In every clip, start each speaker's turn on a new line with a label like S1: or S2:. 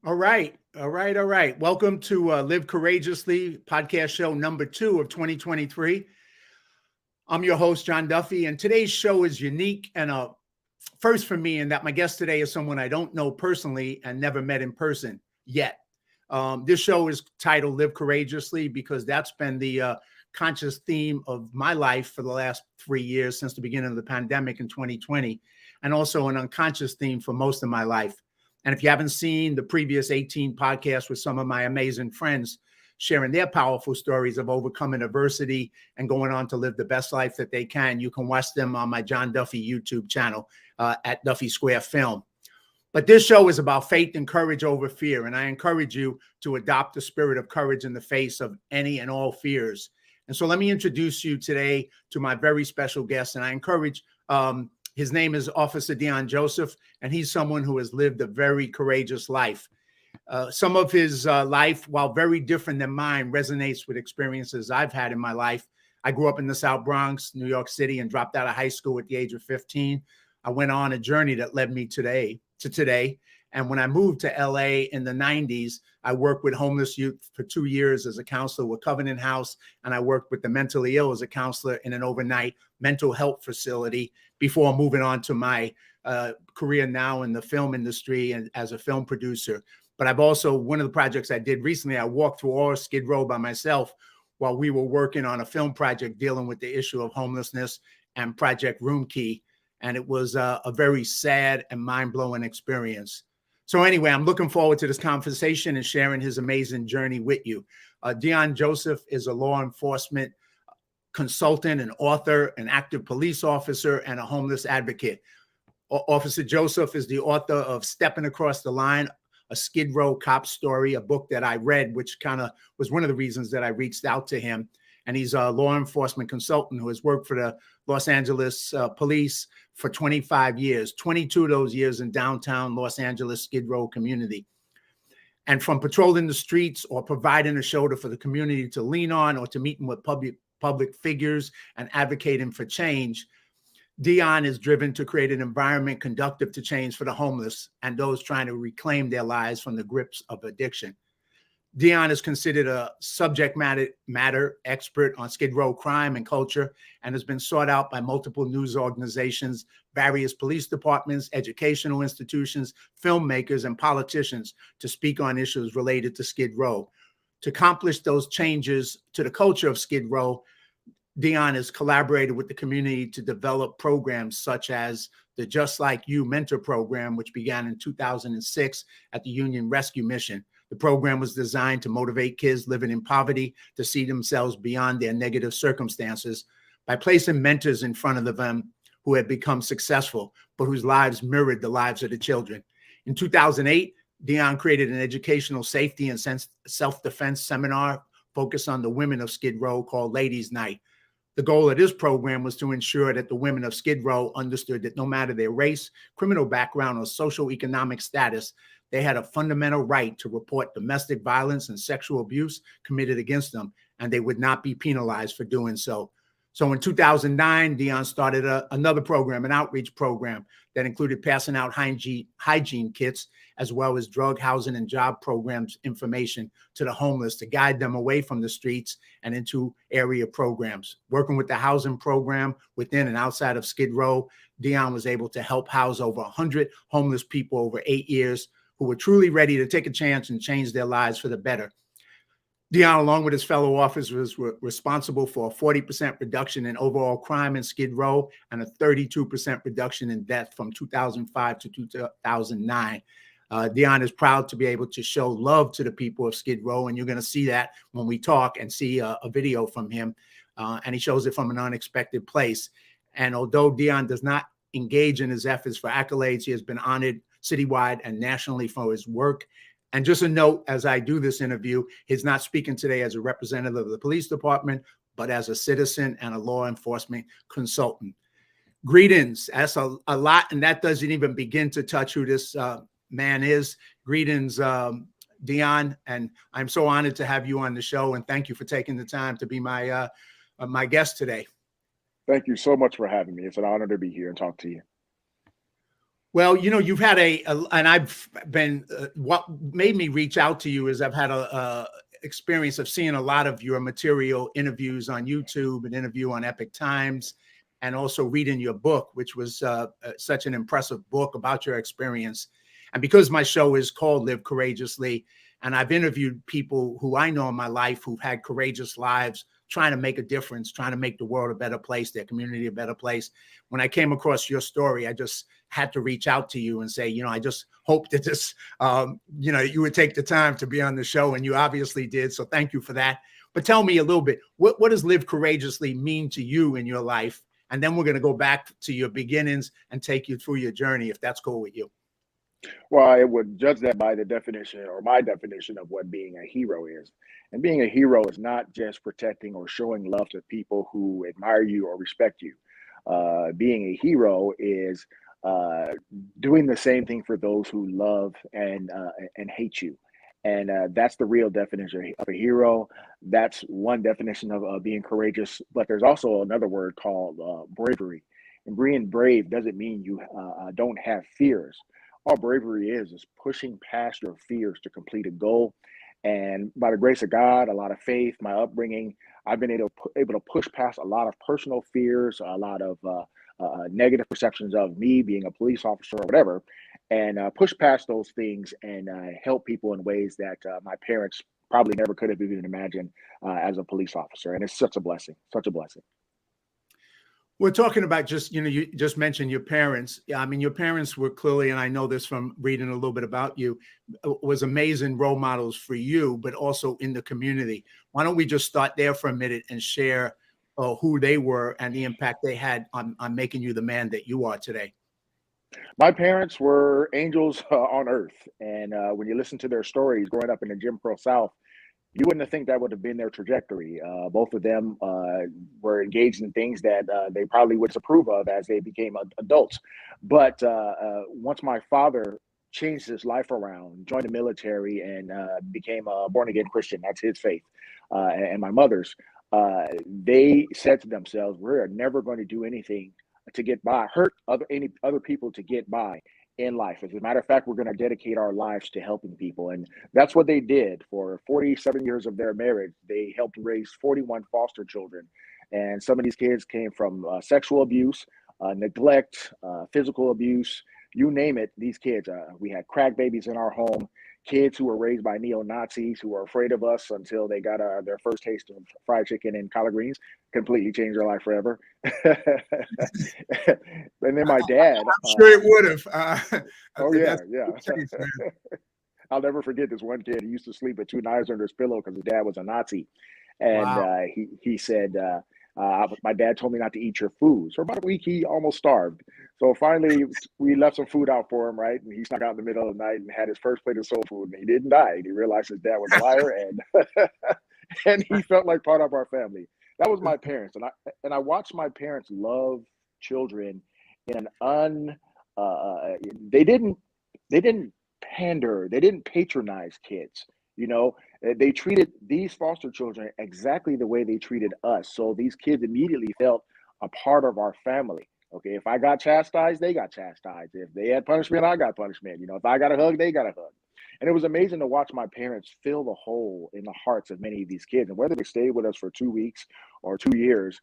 S1: All right. All right. All right. Welcome to Live Courageously podcast show number 2 of 2023. I'm your host, John Duffy, and today's show is unique and a first for me in that my guest today is someone I don't know personally and never met in person yet. This show is titled Live Courageously because that's been the conscious theme of my life for the last 3 years since the beginning of the pandemic in 2020, and also an unconscious theme for most of my life. And if you haven't seen the previous 18 podcasts with some of my amazing friends sharing their powerful stories of overcoming adversity and going on to live the best life that they can, you can watch them on my John Duffy YouTube channel at Duffy Square Film. But this show is about faith and courage over fear. And I encourage you to adopt the spirit of courage in the face of any and all fears. And so let me introduce you today to my very special guest. And I encourage, his name is Officer Deon Joseph, and he's someone who has lived a very courageous life. Some of his life, while very different than mine, resonates with experiences I've had in my life. I grew up in the South Bronx, New York City, and dropped out of high school at the age of 15. I went on a journey that led me to today. And when I moved to LA in the 90s, I worked with homeless youth for 2 years as a counselor with Covenant House. And I worked with the mentally ill as a counselor in an overnight mental health facility before moving on to my career now in the film industry and as a film producer. But I've also, one of the projects I did recently, I walked through all of Skid Row by myself while we were working on a film project dealing with the issue of homelessness and Project Room Key. And it was a very sad and mind-blowing experience. So anyway, I'm looking forward to this conversation and sharing his amazing journey with you. Deon Joseph is a law enforcement consultant, an author, an active police officer, and a homeless advocate. Officer Joseph is the author of Stepping Across the Line, a Skid Row cop story, a book that I read, which kind of was one of the reasons that I reached out to him. And he's a law enforcement consultant who has worked for the Los Angeles police for 25 years, 22 of those years in downtown Los Angeles Skid Row community. And from patrolling the streets or providing a shoulder for the community to lean on or to meeting with public figures and advocating for change, Deon is driven to create an environment conducive to change for the homeless and those trying to reclaim their lives from the grips of addiction. Deon is considered a subject matter expert on Skid Row crime and culture and has been sought out by multiple news organizations, various police departments, educational institutions, filmmakers, and politicians to speak on issues related to Skid Row. To accomplish those changes to the culture of Skid Row, Deon has collaborated with the community to develop programs such as the Just Like You Mentor Program, which began in 2006 at the Union Rescue Mission. The program was designed to motivate kids living in poverty to see themselves beyond their negative circumstances by placing mentors in front of them who had become successful, but whose lives mirrored the lives of the children. In 2008, Deon created an educational safety and self-defense seminar focused on the women of Skid Row called Ladies' Night. The goal of this program was to ensure that the women of Skid Row understood that no matter their race, criminal background, or socioeconomic status, they had a fundamental right to report domestic violence and sexual abuse committed against them, and they would not be penalized for doing so. So in 2009, Deon started another program, an outreach program that included passing out hygiene kits, as well as drug, housing, and job programs information to the homeless to guide them away from the streets and into area programs. Working with the housing program within and outside of Skid Row, Deon was able to help house over 100 homeless people over 8 years who were truly ready to take a chance and change their lives for the better. Deon, along with his fellow officers, was responsible for a 40% reduction in overall crime in Skid Row and a 32% reduction in death from 2005 to 2009. Deon is proud to be able to show love to the people of Skid Row, and you're going to see that when we talk and see a video from him, and he shows it from an unexpected place. And although Deon does not engage in his efforts for accolades, he has been honored citywide and nationally for his work. And just a note, as I do this interview, he's not speaking today as a representative of the police department, but as a citizen and a law enforcement consultant. Greetings. That's a lot, and that doesn't even begin to touch who this man is. Greetings, Deon, and I'm so honored to have you on the show, and thank you for taking the time to be my guest today.
S2: Thank you so much for having me. It's an honor to be here and talk to you.
S1: Well, you've had and I've been, what made me reach out to you is I've had a experience of seeing a lot of your material, interviews on YouTube, an interview on Epic Times, and also reading your book, which was such an impressive book about your experience. And because my show is called Live Courageously, and I've interviewed people who I know in my life who've had courageous lives, trying to make a difference, trying to make the world a better place, their community a better place. When I came across your story, I just had to reach out to you and say, I just hope that this, you would take the time to be on the show, and you obviously did. So thank you for that. But tell me a little bit, what does Live Courageously mean to you in your life? And then we're going to go back to your beginnings and take you through your journey, if that's cool with you.
S2: Well, I would judge that by the definition, or my definition, of what being a hero is. And being a hero is not just protecting or showing love to people who admire you or respect you. Being a hero is uh, doing the same thing for those who love and hate you. And that's the real definition of a hero. That's one definition of being courageous. But there's also another word called bravery. And being brave doesn't mean you don't have fears. All bravery is pushing past your fears to complete a goal. And by the grace of God, a lot of faith, my upbringing, I've been able to push past a lot of personal fears, a lot of negative perceptions of me being a police officer or whatever, and push past those things and help people in ways that my parents probably never could have even imagined as a police officer. And it's such a blessing, such a blessing.
S1: We're talking about just, you just mentioned your parents. Yeah, I mean, your parents were clearly, and I know this from reading a little bit about you, was amazing role models for you, but also in the community. Why don't we just start there for a minute and share who they were and the impact they had on making you the man that you are today?
S2: My parents were angels on earth. And when you listen to their stories growing up in the Jim Crow South, you wouldn't have think that would have been their trajectory. Both of them were engaged in things that they probably would disapprove of as they became adults. But once my father changed his life around, joined the military, and became a born again Christian, that's his faith, and my mother's, they said to themselves, "We're never going to do anything to get by, hurt any other people to get by in life. As a matter of fact, we're going to dedicate our lives to helping people." And that's what they did for 47 years of their marriage. They helped raise 41 foster children. And some of these kids came from sexual abuse, neglect, physical abuse, you name it. These kids, we had crack babies in our home, kids who were raised by neo-Nazis who were afraid of us until they got their first taste of fried chicken and collard greens, completely changed their life forever. And then my dad.
S1: I'm sure it would have.
S2: Oh, yeah, yeah. I'll never forget this one kid. He used to sleep with two knives under his pillow because his dad was a Nazi. And
S1: Wow.
S2: he said, my dad told me not to eat your food. So about a week, he almost starved. So finally, we left some food out for him, right? And he snuck out in the middle of the night and had his first plate of soul food. And he didn't die. He realized his dad was a liar, and and he felt like part of our family. That was my parents, and I watched my parents love children in an they didn't pander, they didn't patronize kids. You know, they treated these foster children exactly the way they treated us. So these kids immediately felt a part of our family. Okay, if I got chastised, they got chastised. If they had punishment, I got punishment. You know, if I got a hug, they got a hug. And it was amazing to watch my parents fill the hole in the hearts of many of these kids. And whether they stayed with us for 2 weeks or 2 years,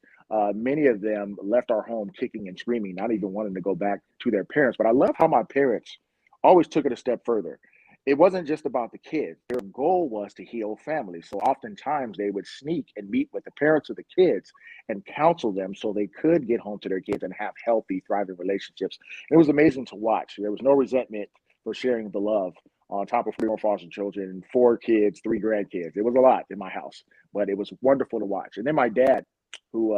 S2: many of them left our home kicking and screaming, not even wanting to go back to their parents. But I love how my parents always took it a step further. It wasn't just about the kids. Their goal was to heal families. So oftentimes they would sneak and meet with the parents of the kids and counsel them so they could get home to their kids and have healthy, thriving relationships. It was amazing to watch. There was no resentment for sharing the love on top of 41 foster children, 4 kids, 3 grandkids. It was a lot in my house, but it was wonderful to watch. And then my dad, who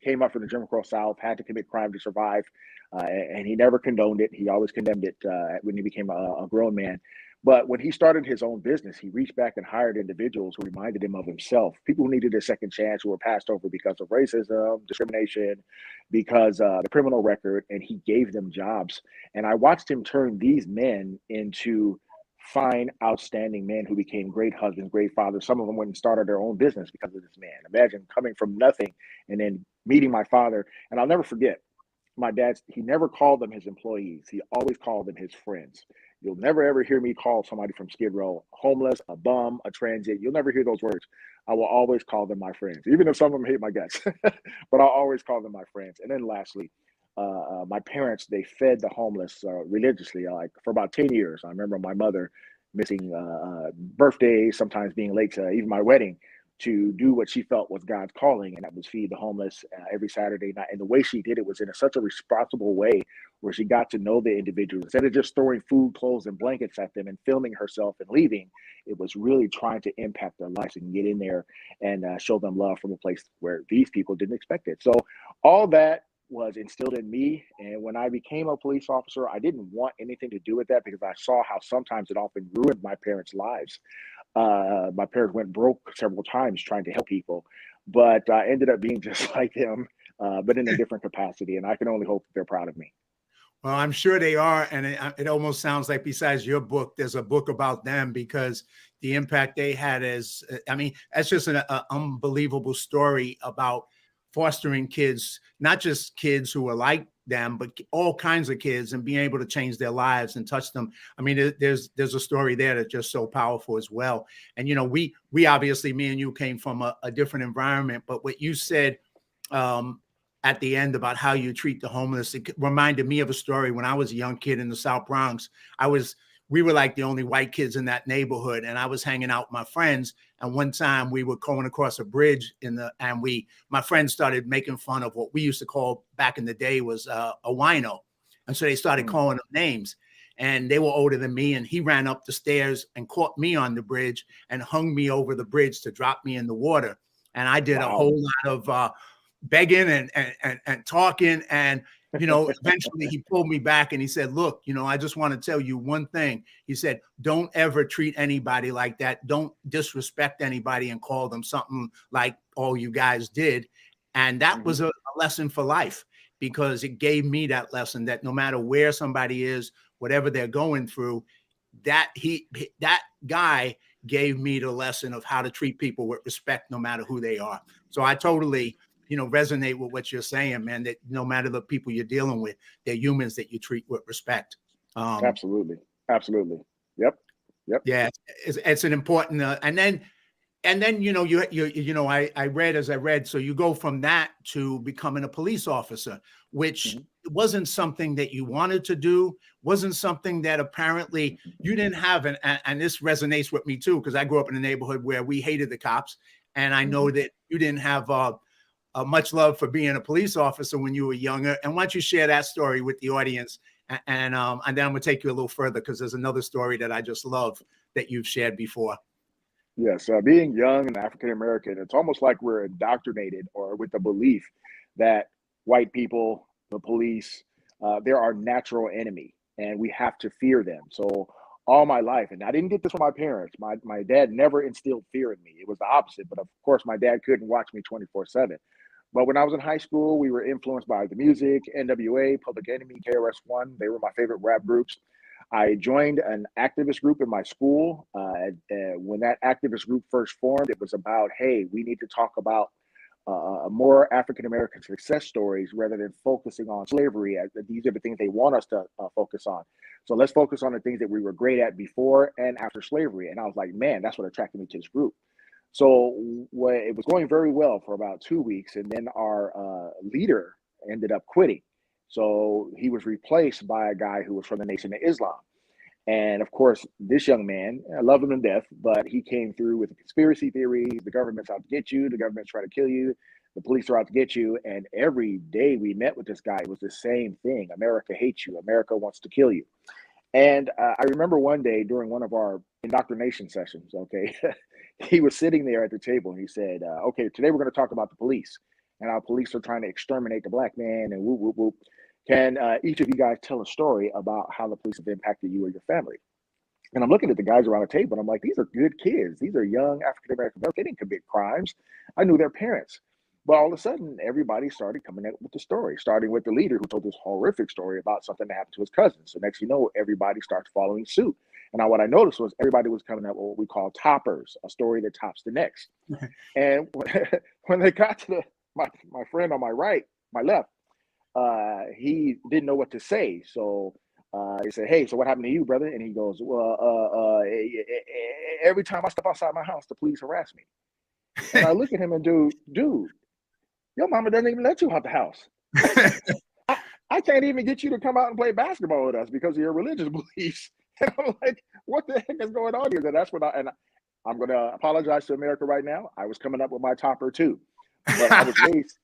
S2: came up from the Jim Crow South, had to commit crime to survive, and he never condoned it. He always condemned it when he became a grown man. But when he started his own business, he reached back and hired individuals who reminded him of himself, people who needed a second chance, who were passed over because of racism, discrimination, because the criminal record, and he gave them jobs. And I watched him turn these men into fine, outstanding men who became great husbands, great fathers. Some of them went and started their own business because of this man. Imagine coming from nothing and then meeting my father. And I'll never forget, my dad, he never called them his employees. He always called them his friends. You'll never ever hear me call somebody from Skid Row homeless, a bum, a transient. You'll never hear those words. I will always call them my friends, even if some of them hate my guts. But I'll always call them my friends. And then lastly, my parents, they fed the homeless religiously, like for about 10 years. I remember my mother missing birthdays, sometimes being late to even my wedding, to do what she felt was God's calling, and that was feed the homeless every Saturday night. And the way she did it was in such a responsible way, where she got to know the individuals. Instead of just throwing food, clothes, and blankets at them and filming herself and leaving, it was really trying to impact their lives and get in there and show them love from a place where these people didn't expect it. So all that was instilled in me. And when I became a police officer, I didn't want anything to do with that, because I saw how sometimes it often ruined my parents' lives. My parents went broke several times trying to help people, but I ended up being just like them, but in a different capacity. And I can only hope that they're proud of me.
S1: Well, I'm sure they are. And it almost sounds like besides your book, there's a book about them, because the impact they had is, I mean, that's just an unbelievable story about fostering kids, not just kids who are like them, but all kinds of kids, and being able to change their lives and touch them. I mean, there's a story there that's just so powerful as well. And, you know, we obviously, me and you came from a different environment, but what you said at the end about how you treat the homeless, it reminded me of a story when I was a young kid in the South Bronx. We were like the only white kids in that neighborhood, and I was hanging out with my friends. And one time we were going across a bridge my friends started making fun of what we used to call back in the day was a wino. And so they started calling them names, and they were older than me. And he ran up the stairs and caught me on the bridge and hung me over the bridge to drop me in the water. And I did a whole lot of begging and talking. And, you know, eventually he pulled me back and he said, look, you know, I just want to tell you one thing. He said, don't ever treat anybody like that. Don't disrespect anybody and call them something like all you guys did. And that was a lesson for life, because it gave me that lesson that no matter where somebody is, whatever they're going through, that guy gave me the lesson of how to treat people with respect, no matter who they are. So I totally, you know, resonate with what you're saying, man, that no matter the people you're dealing with, they're humans that you treat with respect.
S2: Absolutely. Yep.
S1: Yeah, it's an important, and then, you know, I read, so you go from that to becoming a police officer, which wasn't something that you wanted to do, wasn't something that apparently you didn't have. And this resonates with me too, because I grew up in a neighborhood where we hated the cops. And I know that you didn't have much love for being a police officer when you were younger. And why don't you share that story with the audience? And then I'm going to take you a little further, because there's another story that I just love that you've shared before.
S2: Yes, being young and African American, it's almost like we're indoctrinated or with the belief that white people, the police, they're our natural enemy, and we have to fear them. So all my life, and I didn't get this from my parents. My dad never instilled fear in me. It was the opposite. But of course, my dad couldn't watch me 24/7. But when I was in high school, we were influenced by the music, NWA, Public Enemy, KRS-One. They were my favorite rap groups. I joined an activist group in my school. When that activist group first formed, it was about, hey, we need to talk about more African American success stories rather than focusing on slavery. These are the things they want us to focus on. So let's focus on the things that we were great at before and after slavery. And I was like, man, that's what attracted me to this group. So it was going very well for about 2 weeks, and then our leader ended up quitting. So he was replaced by a guy who was from the Nation of Islam. And of course, this young man, I love him to death, but he came through with a conspiracy theory. The government's out to get you. The government's trying to kill you. The police are out to get you. And every day we met with this guy, it was the same thing. America hates you. America wants to kill you. And I remember one day during one of our indoctrination sessions, okay, he was sitting there at the table and he said, okay, today we're going to talk about the police and how police are trying to exterminate the black man and whoop, whoop, whoop. Can each of you guys tell a story about how the police have impacted you or your family? And I'm looking at the guys around the table and I'm like, these are good kids. These are young African-American males. They didn't commit crimes. I knew their parents. But all of a sudden, everybody started coming up with the story, starting with the leader who told this horrific story about something that happened to his cousin. So next you know, everybody starts following suit. And now what I noticed was everybody was coming up with what we call toppers, a story that tops the next. And when they got to my friend on my right, my left, he didn't know what to say. So he said, "Hey, so what happened to you, brother?" And he goes, "Well, every time I step outside my house, the police harass me." And I look at him and dude, your mama doesn't even let you out the house. I can't even get you to come out and play basketball with us because of your religious beliefs. And I'm like, what the heck is going on here? And that's what I'm going to apologize to America right now. I was coming up with my topper too, but I was raised,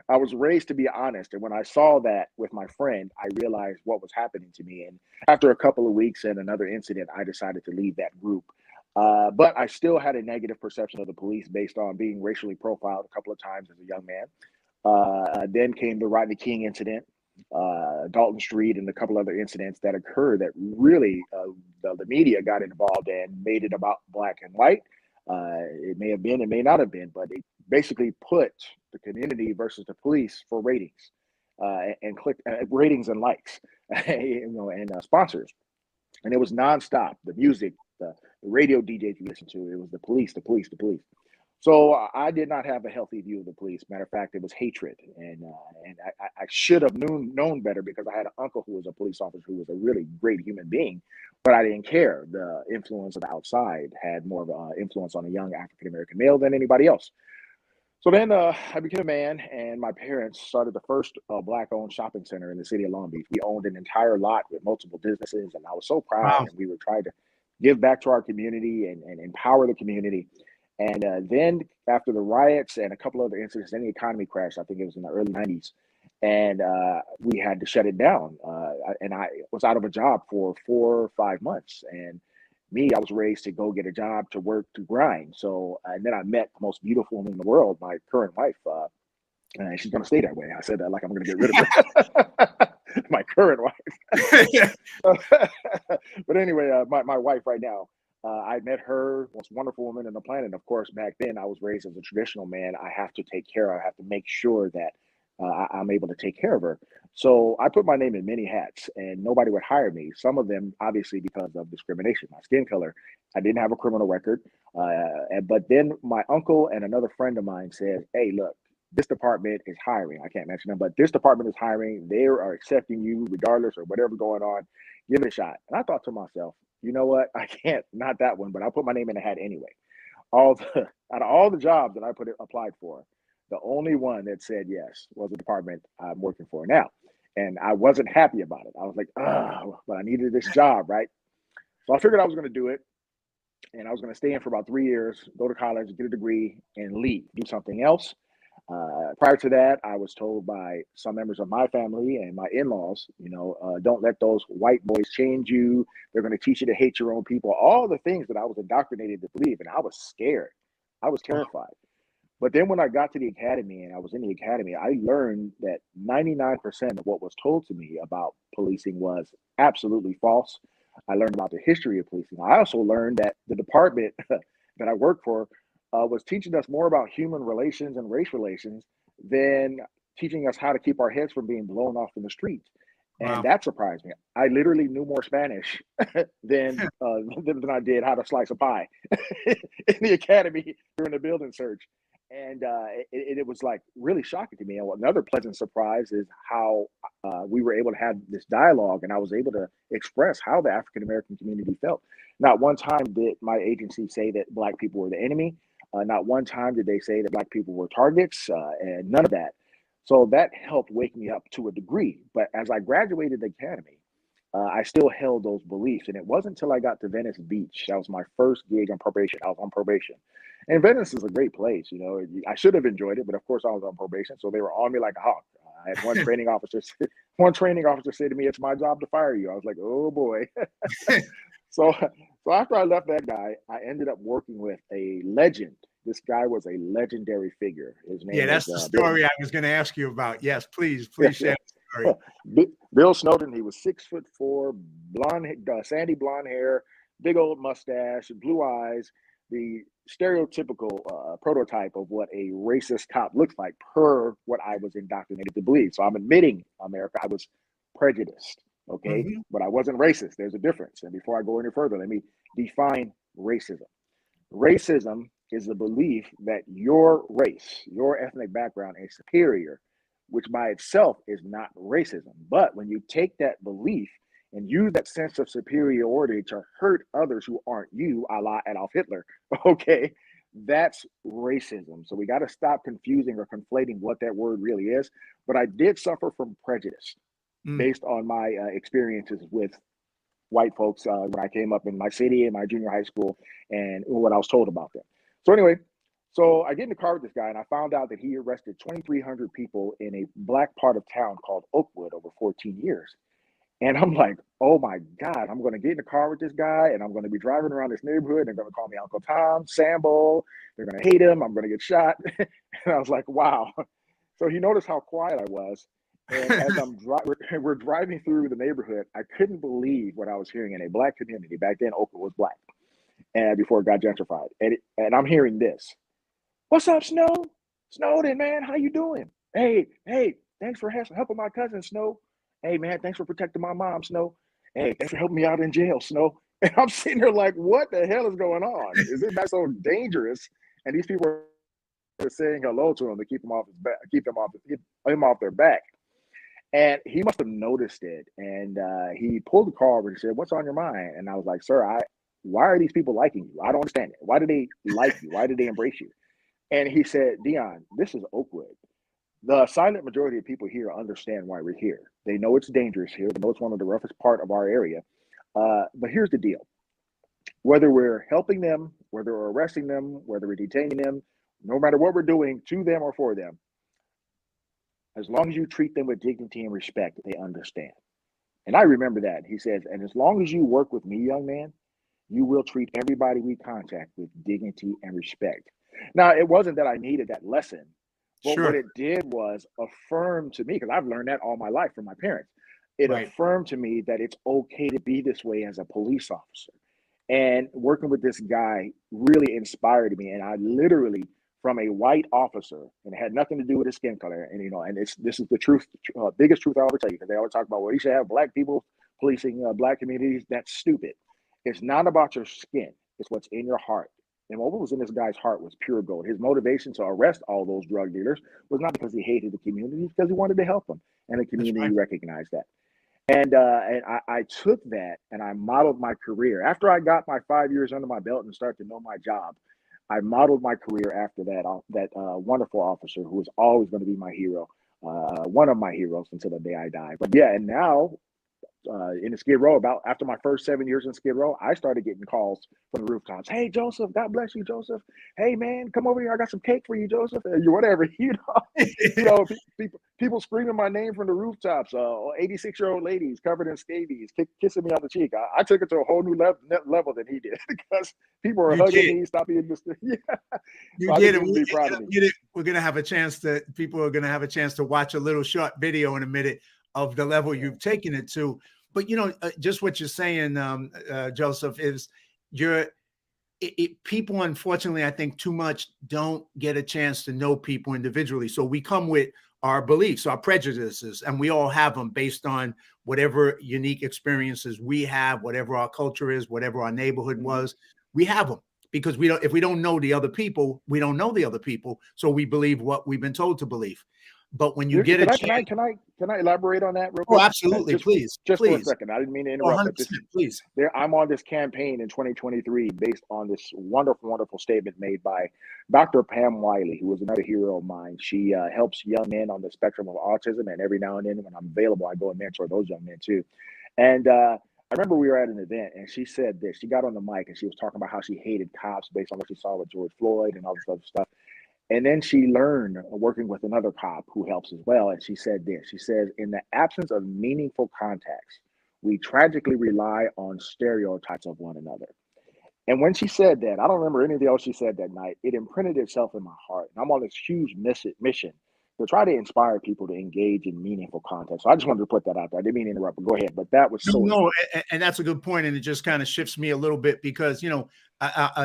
S2: I was raised to be honest. And when I saw that with my friend, I realized what was happening to me. And after a couple of weeks and another incident, I decided to leave that group. But I still had a negative perception of the police based on being racially profiled a couple of times as a young man. Then came the Rodney King incident, Dalton Street, and a couple other incidents that occurred that really the media got involved and made it about black and white. It may have been, it may not have been, but it basically put the community versus the police for ratings and click ratings and likes, and sponsors. And it was nonstop. The music, the radio DJs you listen to, it was the police, the police, the police. So I did not have a healthy view of the police. Matter of fact, it was hatred, and I should have known better because I had an uncle who was a police officer who was a really great human being, but I didn't care. The influence of the outside had more of an influence on a young African American male than anybody else. So then I became a man, and my parents started the first black-owned shopping center in the city of Long Beach. We owned an entire lot with multiple businesses, and I was so proud.
S1: Wow.
S2: And we were trying to give back to our community and empower the community. And then after the riots and a couple other incidents, then the economy crashed. I think it was in the early 90s. And we had to shut it down. And I was out of a job for 4 or 5 months. And I was raised to go get a job, to work, to grind. So, and then I met the most beautiful woman in the world, my current wife. And she's going to stay that way. I said that like I'm going to get rid of her. My current wife. But anyway, my wife right now. I met her, most wonderful woman on the planet. Of course, back then I was raised as a traditional man. I have to take care of, I have to make sure that I'm able to take care of her. So I put my name in many hats and nobody would hire me. Some of them, obviously, because of discrimination, my skin color. I didn't have a criminal record. But then my uncle and another friend of mine said, "Hey, look, this department is hiring." I can't mention them, but this department is hiring. They are accepting you regardless of whatever going on. Give it a shot. And I thought to myself, you know what? I can't, not that one, but I'll put my name in the hat anyway. Out of all the jobs that applied for, the only one that said yes was the department I'm working for now. And I wasn't happy about it. I was like, oh, but I needed this job, right? So I figured I was going to do it. And I was going to stay in for about 3 years, go to college, get a degree, and leave, do something else. Prior to that, I was told by some members of my family and my in-laws, don't let those white boys change you. They're going to teach you to hate your own people. All the things that I was indoctrinated to believe, and I was scared. I was terrified. But then when I got to the academy and I was in the academy, I learned that 99% of what was told to me about policing was absolutely false. I learned about the history of policing. I also learned that the department that I worked for was teaching us more about human relations and race relations than teaching us how to keep our heads from being blown off in the streets. And
S1: Wow.
S2: that surprised me. I literally knew more Spanish than I did how to slice a pie in the academy during the building search. And it was like really shocking to me. And another pleasant surprise is how we were able to have this dialogue, and I was able to express how the African American community felt. Not one time did my agency say that Black people were the enemy. Not one time did they say that Black people were targets, and none of that. So that helped wake me up to a degree. But as I graduated the academy, I still held those beliefs. And it wasn't until I got to Venice Beach. That was my first gig on probation. I was on probation. And Venice is a great place. I should have enjoyed it, but of course I was on probation. So they were on me like a hawk. I had one training officer say to me, "It's my job to fire you." I was like, "Oh boy." So after I left that guy, I ended up working with a legend. This guy was a legendary figure. His name
S1: Yeah, that's
S2: was
S1: the story I was going to ask you about. Yes, please share the story.
S2: Bill Snowden. He was 6'4", sandy blonde hair, big old mustache, blue eyes, the stereotypical prototype of what a racist cop looks like per what I was indoctrinated to believe. So I'm admitting, America, I was prejudiced, okay?
S1: Mm-hmm.
S2: But I wasn't racist. There's a difference. And before I go any further, let me define racism. Racism is the belief that your race, your ethnic background is superior which by itself is not racism. But when you take that belief and use that sense of superiority to hurt others who aren't you, a la Adolf Hitler, okay, that's racism. So we got to stop confusing or conflating what that word really is. But I did suffer from prejudice
S1: Mm.
S2: based on my experiences with white folks when I came up in my city in my junior high school and what I was told about them. So anyway, so I get in the car with this guy and I found out that he arrested 2,300 people in a black part of town called Oakwood over 14 years. And I'm like, oh my God, I'm going to get in the car with this guy and I'm going to be driving around this neighborhood. They're going to call me Uncle Tom, Sambo. They're going to hate him. I'm going to get shot. And I was like, wow. So he noticed how quiet I was. And as we're driving through the neighborhood, I couldn't believe what I was hearing in a black community. Back then, Oakland was black, and before it got gentrified. And I'm hearing this: "What's up, Snow? Snowden, man, how you doing? Hey, thanks for helping my cousin, Snow. Hey, man, thanks for protecting my mom, Snow. Hey, thanks for helping me out in jail, Snow." And I'm sitting there like, what the hell is going on? Is it not so dangerous? And these people are saying hello to him to keep him off his back, keep him off their back. And he must have noticed it. And he pulled the car over and said, "What's on your mind?" And I was like, "Sir, why are these people liking you? I don't understand it. Why do they like you? Why do they embrace you?" And he said, "Deon, this is Oakwood. The silent majority of people here understand why we're here. They know it's dangerous here. They know it's one of the roughest part of our area. But here's the deal. Whether we're helping them, whether we're arresting them, whether we're detaining them, no matter what we're doing to them or for them, as long as you treat them with dignity and respect, they understand." And I remember that. He says, "And as long as you work with me, young man, you will treat everybody we contact with dignity and respect." Now, it wasn't that I needed that lesson, but what
S1: Sure.
S2: it did was affirm to me, because I've learned that all my life from my parents. It
S1: Right.
S2: affirmed to me that it's okay to be this way as a police officer. And working with this guy really inspired me. And I literally, from a white officer, and it had nothing to do with his skin color. And and this is the truth, biggest truth I'll ever tell you, because they always talk about, well, you should have black people policing black communities. That's stupid. It's not about your skin. It's what's in your heart. And what was in this guy's heart was pure gold. His motivation to arrest all those drug dealers was not because he hated the community, it's because he wanted to help them, and the
S1: That's
S2: community
S1: right.
S2: recognized that. And I took that and I modeled my career. After I got my 5 years under my belt and started to know my job, I modeled my career after that wonderful officer who was always going to be my hero, one of my heroes until the day I die. But yeah, and now in the Skid Row, about after my first 7 years in Skid Row, I started getting calls from the rooftops. "Hey, Joseph, God bless you, Joseph. Hey, man, come over here. I got some cake for you, Joseph." You whatever, people screaming my name from the rooftops. 86-year-old ladies covered in scabies, kissing me on the cheek. I took it to a whole new level than he did because people were
S1: You
S2: hugging
S1: did.
S2: me, stopping me. Yeah.
S1: You
S2: So I think
S1: did.
S2: he
S1: And
S2: would be proud of me.
S1: we're going to have a chance to, people are going to have a chance to watch a little short video in a minute of the level
S2: Yeah.
S1: you've taken it to. But, just what you're saying, Joseph, is people, unfortunately, I think too much don't get a chance to know people individually. So we come with our beliefs, our prejudices, and we all have them based on whatever unique experiences we have, whatever our culture is, whatever our neighborhood was, we have them. Because if we don't know the other people, we don't know the other people. So we believe what we've been told to believe. But when you get a chance,
S2: Can I elaborate on that real
S1: oh,
S2: quick?
S1: absolutely, please,
S2: Just for a
S1: please,
S2: second. I didn't mean to
S1: oh,
S2: interrupt, but
S1: 100%, please.
S2: I'm on this campaign in 2023 based on this wonderful, wonderful statement made by Dr. Pam Wiley, who is another hero of mine. She helps young men on the spectrum of autism, and every now and then when I'm available, I go and mentor those young men too. And I remember we were at an event and she said this. She got on the mic and she was talking about how she hated cops based on what she saw with George Floyd and all this other stuff. And then she learned working with another cop who helps as well. And she said this. She says, "In the absence of meaningful contacts, we tragically rely on stereotypes of one another." And when she said that, I don't remember anything else she said that night. It imprinted itself in my heart. And I'm on this huge mission to try to inspire people to engage in meaningful content. So I just wanted to put that out there. I didn't mean to interrupt, but go ahead. But that was so
S1: No, and that's a good point, and it just kind of shifts me a little bit because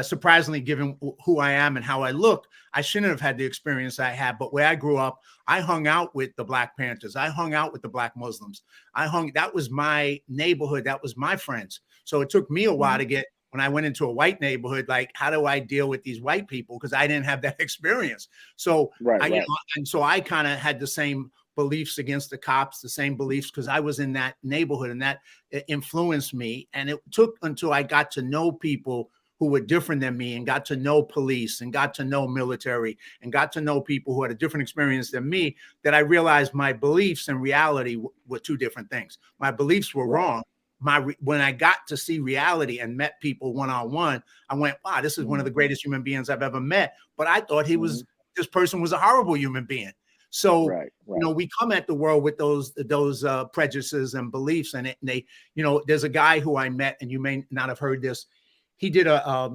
S1: surprisingly, given who I am and how I look, I shouldn't have had the experience I had. But where I grew up, I hung out with the Black Panthers, I hung out with the Black Muslims, that was my neighborhood, that was my friends. So it took me a while to get, when I went into a white neighborhood, like, how do I deal with these white people? Because I didn't have that experience. So
S2: right.
S1: and so I kind of had the same beliefs against the cops, the same beliefs, because I was in that neighborhood, and that influenced me. And it took until I got to know people who were different than me, and got to know police, and got to know military, and got to know people who had a different experience than me, that I realized my beliefs and reality were two different things. My beliefs were wrong. When I got to see reality and met people one-on-one, I went, wow, this is one of the greatest human beings I've ever met. But I thought this person was a horrible human being. So, we come at the world with those prejudices and beliefs, and they, there's a guy who I met, and you may not have heard this. He did a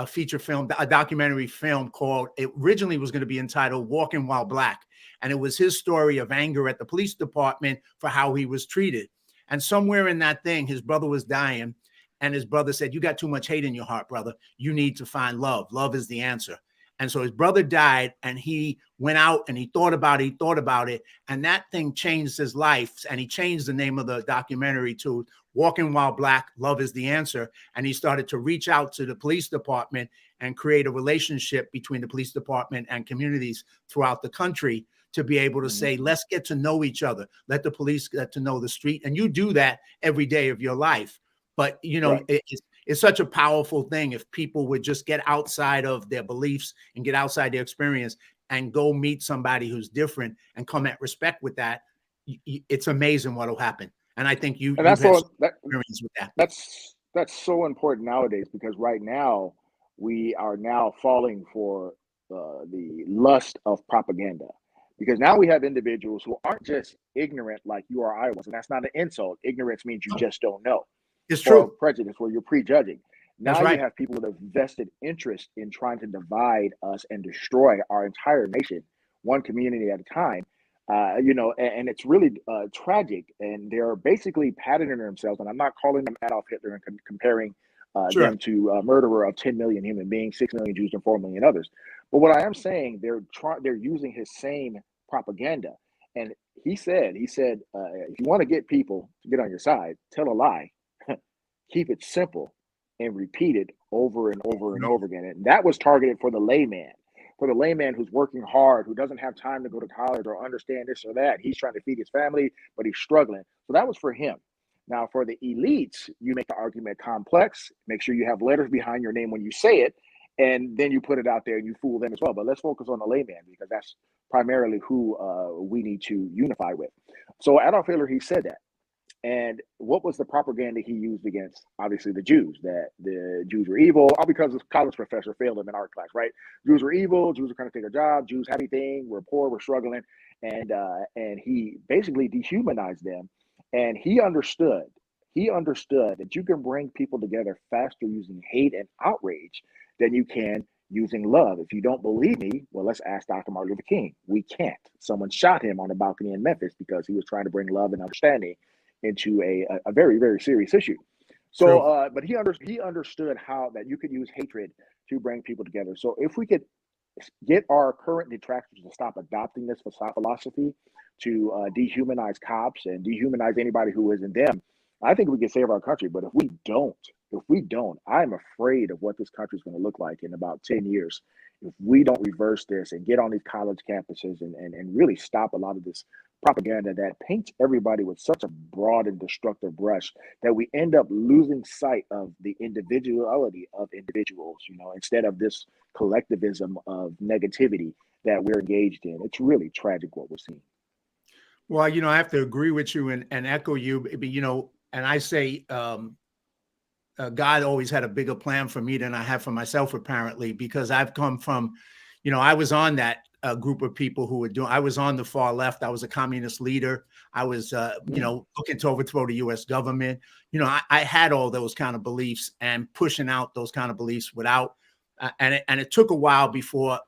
S1: feature film, a documentary film called, it originally was going to be entitled Walking While Black. And it was his story of anger at the police department for how he was treated. And somewhere in that thing, his brother was dying. And his brother said, you got too much hate in your heart, brother. You need to find love. Love is the answer. And so his brother died, and he went out and he thought about it. And that thing changed his life. And he changed the name of the documentary to Walking While Black, Love is the Answer. And he started to reach out to the police department and create a relationship between the police department and communities throughout the country to be able to say, let's get to know each other. Let the police get to know the street. And you do that every day of your life. But, it's such a powerful thing if people would just get outside of their beliefs and get outside their experience and go meet somebody who's different and come at respect with that. It's amazing what'll happen. And I think you've had some experience with that.
S2: That's so important nowadays, because right now we are now falling for the lust of propaganda. Because now we have individuals who aren't just ignorant like you or I was, and that's not an insult. Ignorance means you just don't know.
S1: It's true.
S2: Or prejudice, where you're prejudging. Now
S1: That's right.
S2: You have people with a vested interest in trying to divide us and destroy our entire nation, one community at a time. And it's really tragic. And they're basically patterning themselves. And I'm not calling them Adolf Hitler and comparing them to a murderer of 10 million human beings, 6 million Jews, and 4 million others. But what I am saying, they're using his same propaganda. And he said, if you want to get people to get on your side, tell a lie. Keep it simple and repeat it over and over and over again. And that was targeted for the layman who's working hard, who doesn't have time to go to college or understand this or that. He's trying to feed his family, but he's struggling. So that was for him. Now, for the elites, you make the argument complex, make sure you have letters behind your name when you say it, and then you put it out there and you fool them as well. But let's focus on the layman, because that's primarily who we need to unify with. So Adolf Hitler, he said that. And what was the propaganda he used against, obviously, the Jews? That the Jews were evil, all because this college professor failed him in art class, right? Jews were evil. Jews were trying to take a job. Jews have anything. We're poor. We're struggling. And he basically dehumanized them. And he understood that you can bring people together faster using hate and outrage than you can using love. If you don't believe me, well, let's ask Dr. Martin Luther King. We can't. Someone shot him on a balcony in Memphis because he was trying to bring love and understanding into a very, very serious issue. So, but he understood how that you could use hatred to bring people together. So if we could get our current detractors to stop adopting this philosophy to dehumanize cops and dehumanize anybody who isn't them, I think we can save our country. But if we don't, I'm afraid of what this country is going to look like in about 10 years. If we don't reverse this and get on these college campuses and really stop a lot of this propaganda that paints everybody with such a broad and destructive brush that we end up losing sight of the individuality of individuals, instead of this collectivism of negativity that we're engaged in. It's really tragic what we're seeing.
S1: Well, I have to agree with you and echo you, and I say, God always had a bigger plan for me than I have for myself, apparently, because I've come from, I was on that group of people who were I was on the far left. I was a communist leader. I was, looking to overthrow the U.S. government. I had all those kind of beliefs and pushing out those kind of beliefs without, and it took a while before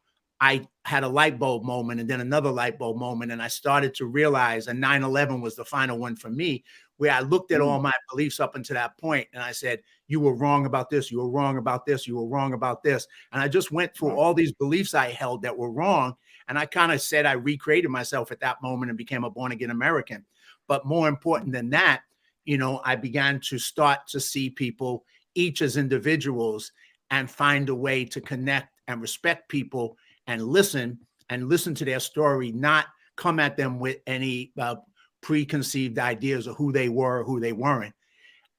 S1: I had a light bulb moment and then another light bulb moment. And I started to realize, and 9/11 was the final one for me, where I looked at all my beliefs up until that point and I said, you were wrong about this. You were wrong about this. You were wrong about this. And I just went through all these beliefs I held that were wrong. And I kind of said, I recreated myself at that moment and became a born again American. But more important than that, I began to start to see people each as individuals and find a way to connect and respect people and listen to their story, not come at them with any preconceived ideas of who they were, or who they weren't.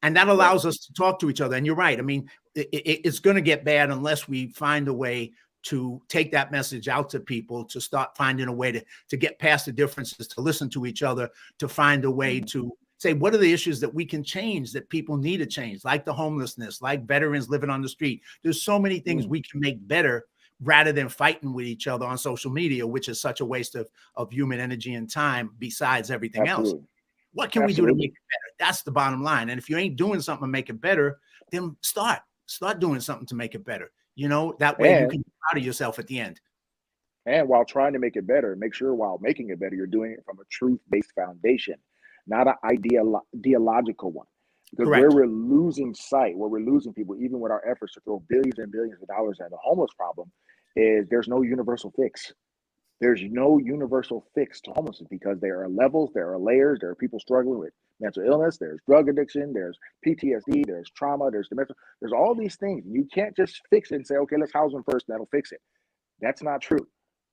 S1: And that allows us to talk to each other. And you're right. I mean, it's going to get bad unless we find a way to take that message out to people, to start finding a way to get past the differences, to listen to each other, to find a way to say, what are the issues that we can change, that people need to change, like the homelessness, like veterans living on the street. There's so many things we can make better rather than fighting with each other on social media, which is such a waste of human energy and time besides everything else. What can we do to make it better? That's the bottom line. And if you ain't doing something to make it better, then start doing something to make it better. You know, that way you can be proud of yourself at the end.
S2: And while trying to make it better, make sure while making it better, you're doing it from a truth-based foundation, not an ideological one. Because
S1: Correct.
S2: where we're losing sight, where we're losing people, even with our efforts to throw billions and billions of dollars at the homeless problem, is there's no universal fix. There's no universal fix to homelessness because there are levels, there are layers, there are people struggling with mental illness, there's drug addiction, there's PTSD, there's trauma, there's dementia, there's all these things. You can't just fix it and say, okay, let's house them first, that'll fix it. That's not true.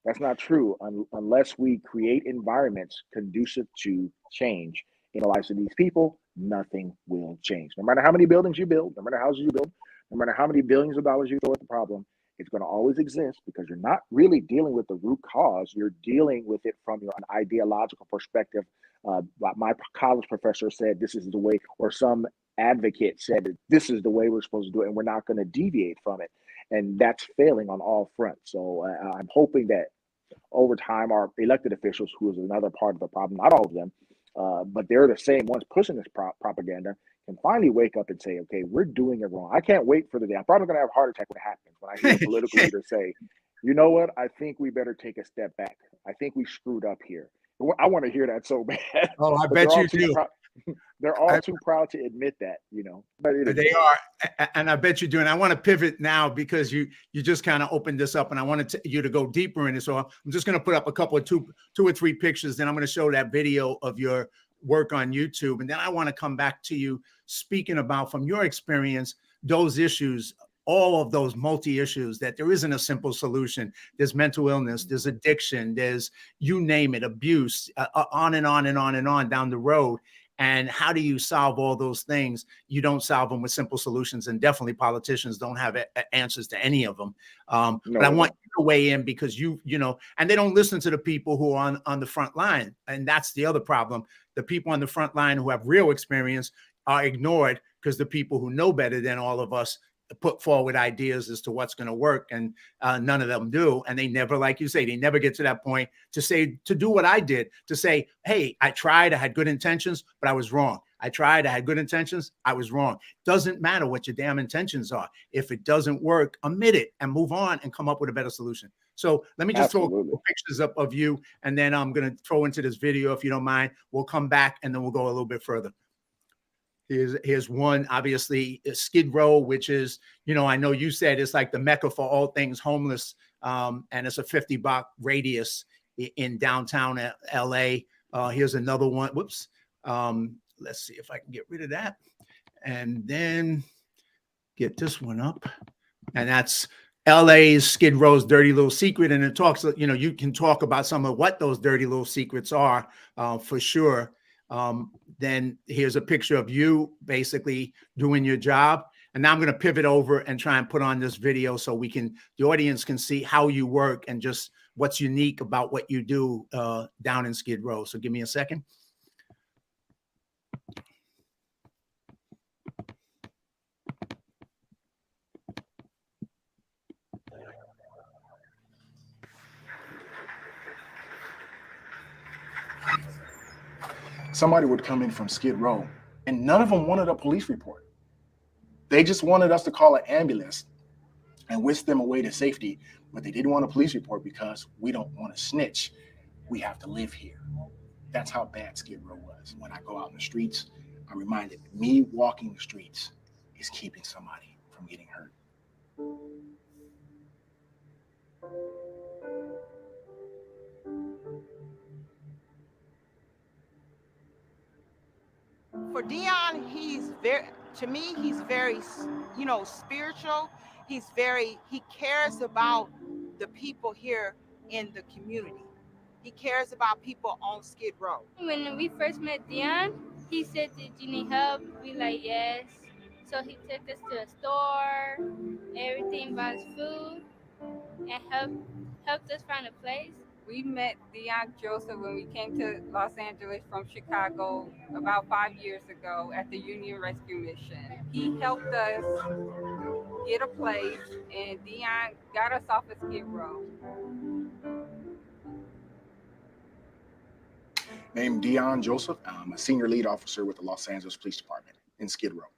S2: That's not true unless we create environments conducive to change in the lives of these people. Nothing will change. No matter how many buildings you build, no matter how houses you build, no matter how many billions of dollars you throw at the problem, it's going to always exist because you're not really dealing with the root cause. You're dealing with it from an ideological perspective. My college professor said this is the way, or some advocate said that this is the way we're supposed to do it, and we're not going to deviate from it. And that's failing on all fronts. So I'm hoping that over time, our elected officials, who is another part of the problem, not all of them, but they're the same ones pushing this propaganda, can finally wake up and say, okay, we're doing it wrong. I can't wait for the day. I'm probably going to have a heart attack when it happens, when I hear a political leader say, you know what, I think we better take a step back. I think we screwed up here. I want to hear that so bad.
S1: Oh, I bet you do.
S2: They're all too proud to admit that, you know. But
S1: they are, and I bet you do. And I want to pivot now because you just kind of opened this up, and I wanted you to go deeper in it. So I'm just going to put up a couple of two or three pictures. Then I'm going to show that video of your work on YouTube, and then I want to come back to you speaking about, from your experience, those issues, all of those multi-issues, that there isn't a simple solution. There's mental illness, there's addiction, there's, you name it, abuse, on and on and on and on down the road. And how do you solve all those things? You don't solve them with simple solutions, and definitely politicians don't have answers to any of them. But I want you to weigh in because you know, and they don't listen to the people who are on the front line. And that's the other problem. The people on the front line who have real experience are ignored because the people who know better than all of us put forward ideas as to what's going to work, and none of them do. And they never, like you say, they never get to that point to say, to do what I did, to say, hey, I tried, I had good intentions, but I was wrong. I tried, I had good intentions, I was wrong. Doesn't matter what your damn intentions are. If it doesn't work, admit it and move on and come up with a better solution. So let me just throw a couple pictures up of you, and then I'm going to throw into this video, if you don't mind. We'll come back and then we'll go a little bit further. Here's one, obviously, Skid Row, which is, you know, I know you said it's like the Mecca for all things homeless, and it's a 50-block radius in downtown LA. Here's another one. Whoops. Let's see if I can get rid of that. And then get this one up. And that's LA's Skid Row's dirty little secret. And it talks, you know, you can talk about some of what those dirty little secrets are, for sure. Then here's a picture of you basically doing your job. And now I'm going to pivot over and try and put on this video so the audience can see how you work and just what's unique about what you do down in Skid Row. So give me a second.
S3: Somebody would come in from Skid Row, and none of them wanted a police report. They just wanted us to call an ambulance and whisk them away to safety, but they didn't want a police report because we don't want to snitch. We have to live here. That's how bad Skid Row was. When I go out in the streets, I'm reminded me walking the streets is keeping somebody from getting hurt.
S4: For Deon, he's very, you know, spiritual. He cares about the people here in the community. He cares about people on Skid Row.
S5: When we first met Deon, he said, "Did you need help?" We like, yes. So he took us to a store, everything, bought us food, and helped us find a place.
S6: We met Deon Joseph when we came to Los Angeles from Chicago about 5 years ago at the Union Rescue Mission. He helped us get a place, and Deon got us off of Skid Row.
S3: Named Deon Joseph. I'm a senior lead officer with the Los Angeles Police Department in Skid Row.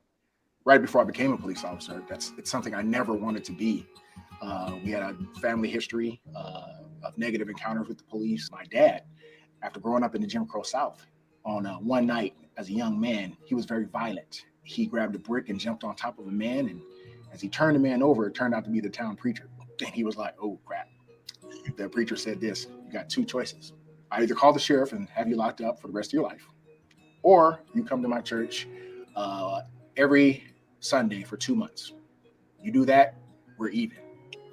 S3: Right before I became a police officer, it's something I never wanted to be. We had a family history of negative encounters with the police. My dad, after growing up in the Jim Crow South, on one night as a young man, he was very violent. He grabbed a brick and jumped on top of a man, and as he turned the man over, it turned out to be the town preacher. And he was like, "Oh crap." The preacher said this: "You got two choices. I either call the sheriff and have you locked up for the rest of your life, or you come to my church every Sunday for 2 months. You do that, we're even."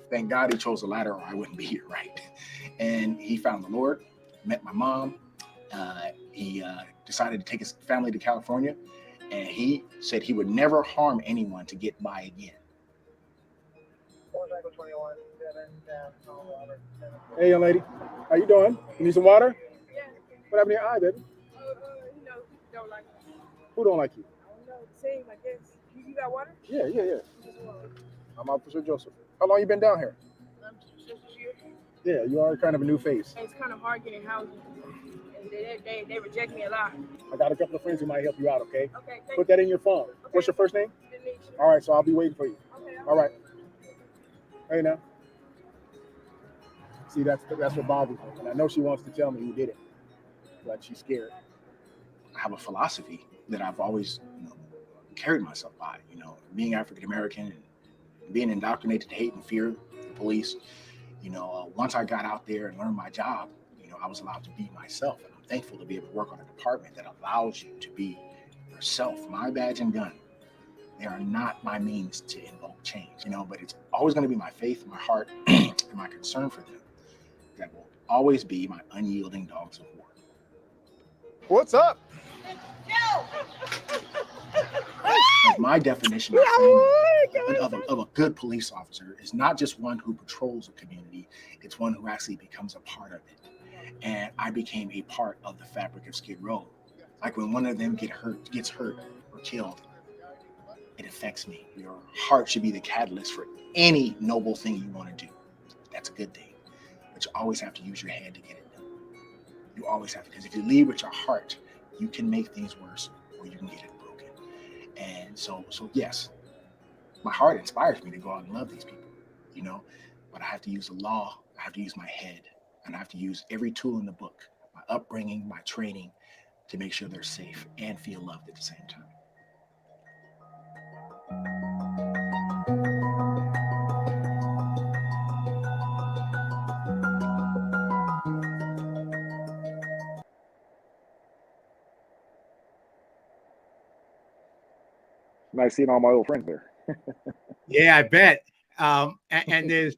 S3: Thank God he chose the latter, or I wouldn't be here, right? And he found the Lord, met my mom. He decided to take his family to California, and he said he would never harm anyone to get by again.
S7: Hey, young lady, how you doing? You need some water?
S8: Yeah.
S7: What happened to your eye, baby?
S8: You know, don't like me.
S7: Who don't like you?
S8: I don't know. Same, I guess. You got water?
S7: Yeah.
S8: Just water.
S7: I'm Officer Joseph. How long you been down here?
S8: Just this year.
S7: Yeah, you are kind of a new face.
S8: And it's kind of hard getting housing. And they reject me a lot.
S7: I got a couple of friends who might help you out, okay?
S8: Okay,
S7: Put that in your phone.
S8: Okay.
S7: What's your first name?
S8: Denise.
S7: All right, so I'll be waiting for you.
S8: Okay.
S7: All right. Hey, now. See, that's what bothers me. And I know she wants to tell me who did it, but she's scared.
S3: I have a philosophy that I've always, carried myself by. Being African American and being indoctrinated to hate and fear the police. Once I got out there and learned my job, I was allowed to be myself, and I'm thankful to be able to work on a department that allows you to be yourself. My badge and gun, they are not my means to invoke change, but it's always going to be my faith, my heart, and my concern for them that will always be my unyielding dogs of war.
S7: What's up?
S3: My definition of a good police officer is not just one who patrols a community, it's one who actually becomes a part of it. And I became a part of the fabric of Skid Row. Like when one of them gets hurt or killed, it affects me. Your heart should be the catalyst for any noble thing you want to do. That's a good thing. But you always have to use your head to get it done. You always have to, because if you lead with your heart, you can make things worse or you can get it broken. And so yes, my heart inspires me to go out and love these people, but I have to use the law, I have to use my head, and I have to use every tool in the book, my upbringing, my training, to make sure they're safe and feel loved at the same time.
S2: Nice seeing all my old friends there.
S1: Yeah, I bet. And there's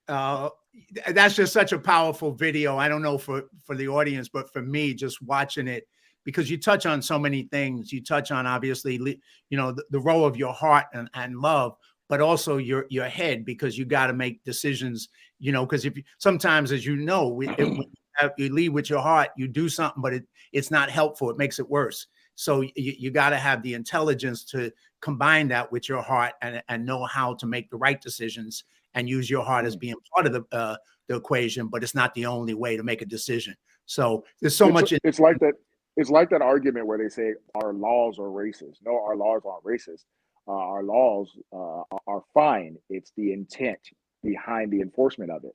S1: that's just such a powerful video. I don't know for the audience, but for me, just watching it, because you touch on so many things. You touch on, obviously, the role of your heart and love, but also your head, because you got to make decisions, because if you, sometimes, as you lead with your heart, you do something, but it's not helpful. It makes it worse. So you got to have the intelligence to combine that with your heart and know how to make the right decisions and use your heart as being part of the equation, but it's not the only way to make a decision. So there's so much.
S2: It's like that. It's like that argument where they say our laws are racist. No, our laws aren't racist. Our laws are fine. It's the intent behind the enforcement of it.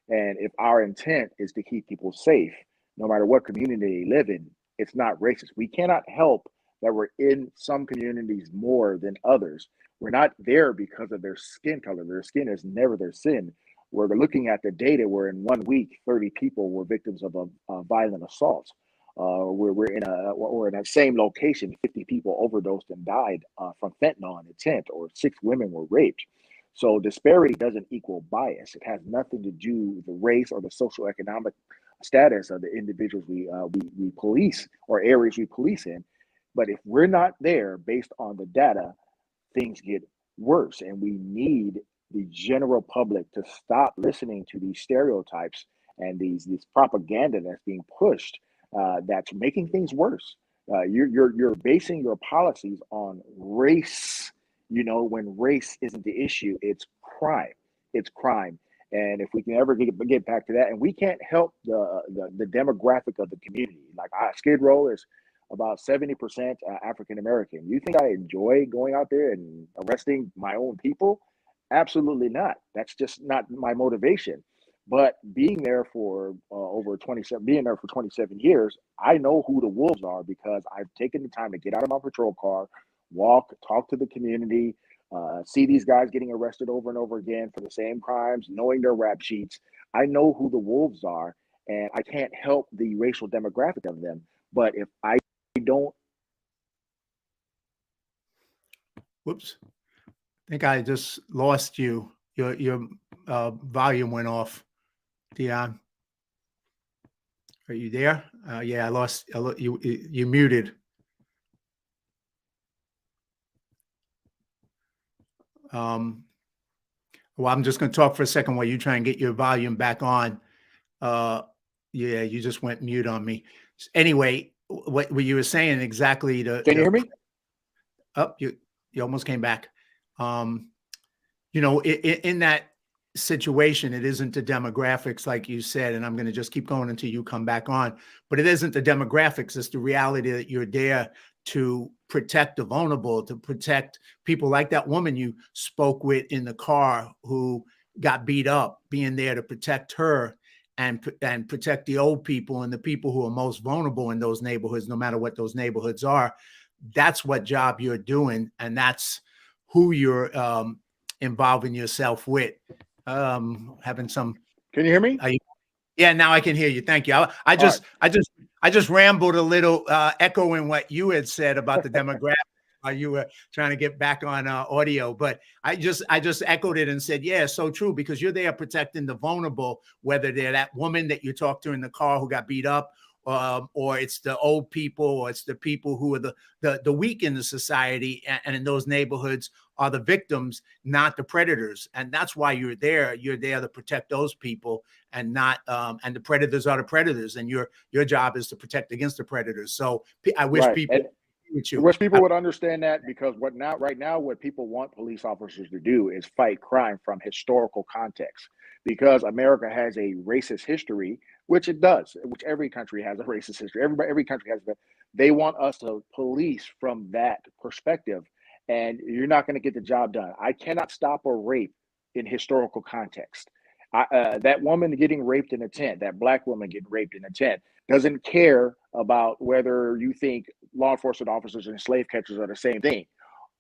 S2: And if our intent is to keep people safe, no matter what community they live in, it's not racist. We cannot help that we're in some communities more than others. We're not there because of their skin color. Their skin is never their sin. We're looking at the data where in 1 week, 30 people were victims of a violent assault. We're in that same location, 50 people overdosed and died from fentanyl in a tent, or 6 women were raped. So disparity doesn't equal bias. It has nothing to do with the race or the social economic status of the individuals we police or areas we police in. But if we're not there based on the data, things get worse, and we need the general public to stop listening to these stereotypes and this propaganda that's being pushed, that's making things worse. You're basing your policies on race. You know, when race isn't the issue, it's crime. It's crime. And if we can ever get back to that, and we can't help the demographic of the community. Like Skid Row is about 70% African American. You think I enjoy going out there and arresting my own people? Absolutely not. That's just not my motivation. But being there for being there for 27 years, I know who the wolves are because I've taken the time to get out of my patrol car, walk, talk to the community, see these guys getting arrested over and over again for the same crimes, knowing their rap sheets. I know who the wolves are, and I can't help the racial demographic of them. But if I don't.
S1: Whoops. I think I just lost you. Your volume went off. Deon, are you there? Yeah, I lost you. You muted. Well, I'm just going to talk for a second while you try and get your volume back on. Yeah, you just went mute on me. Anyway, what you were saying exactly.
S2: Can you hear me?
S1: Oh, you almost came back. You know, in that situation, it isn't the demographics like you said, and I'm going to just keep going until you come back on, but it isn't the demographics. It's the reality that you're there to protect the vulnerable, to protect people like that woman you spoke with in the car who got beat up, being there to protect her and protect the old people and the people who are most vulnerable in those neighborhoods, no matter what those neighborhoods are. That's what job you're doing, and that's who you're involving yourself with. Having some.
S2: Can you hear me?
S1: Yeah, now I can hear you. Thank you. I just rambled a little, echoing what you had said about the demographic while you were trying to get back on audio. But I just echoed it and said, yeah, so true, because you're there protecting the vulnerable, whether they're that woman that you talked to in the car who got beat up, or it's the old people, or it's the people who are the weak in the society, and in those neighborhoods are the victims, not the predators. And that's why you're there. You're there to protect those people, and not and the predators are the predators, and your job is to protect against the predators. So I wish people
S2: I wish people would understand that, because right now what people want police officers to do is fight crime from historical context, because America has a racist history, which it does, which every country has a racist history. Every country has that. They want us to police from that perspective, and you're not going to get the job done. I cannot stop a rape in historical context. That woman getting raped in a tent, that black woman getting raped in a tent, doesn't care about whether you think law enforcement officers and slave catchers are the same thing.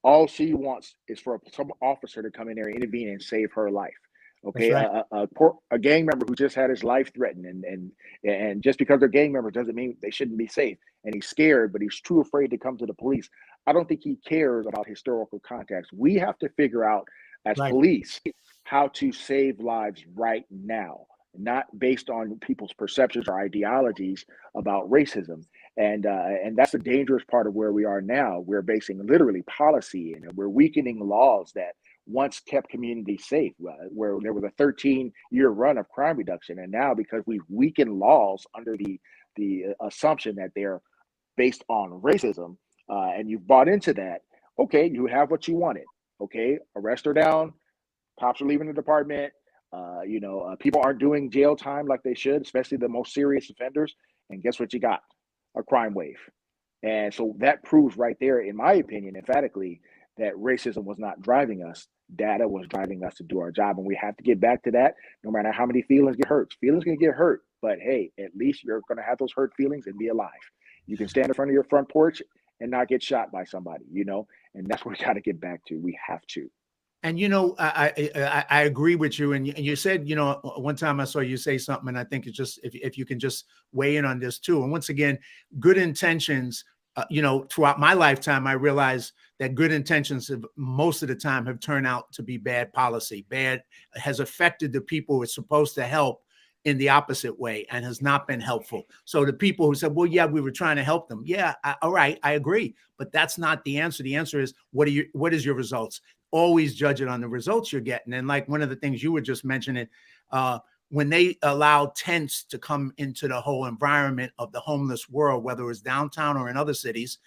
S2: All she wants is for some officer to come in there and intervene and save her life. Okay, right. A gang member who just had his life threatened, and just because they're gang members doesn't mean they shouldn't be safe. And he's scared, but he's too afraid to come to the police. I don't think he cares about historical context. We have to figure out as police how to save lives right now, not based on people's perceptions or ideologies about racism. And that's the dangerous part of where we are now. We're basing literally policy, and we're weakening laws that once kept communities safe, where there was a 13-year run of crime reduction. And now, because we've weakened laws under the assumption that they're based on racism, and you've bought into that, okay, you have what you wanted. Okay, arrest her down, cops are leaving the department, people aren't doing jail time like they should, especially the most serious offenders. And guess what you got? A crime wave. And so that proves right there, in my opinion, emphatically, that racism was not driving us. Data was driving us to do our job. And we have to get back to that, no matter how many feelings get hurt. Feelings can get hurt, but hey, at least you're going to have those hurt feelings and be alive. You can stand in front of your front porch and not get shot by somebody, and that's what we got to get back to. We have to.
S1: And, I agree with you. And you said, one time I saw you say something, and I think it's just, if you can just weigh in on this too. And once again, good intentions, throughout my lifetime, I realized that good intentions most of the time have turned out to be bad policy. Bad has affected the people it's supposed to help in the opposite way and has not been helpful. So the people who said, well, yeah, we were trying to help them. Yeah, all right, I agree. But that's not the answer. The answer is, what is your results? Always judge it on the results you're getting. And like one of the things you were just mentioning, when they allow tents to come into the whole environment of the homeless world, whether it was downtown or in other cities,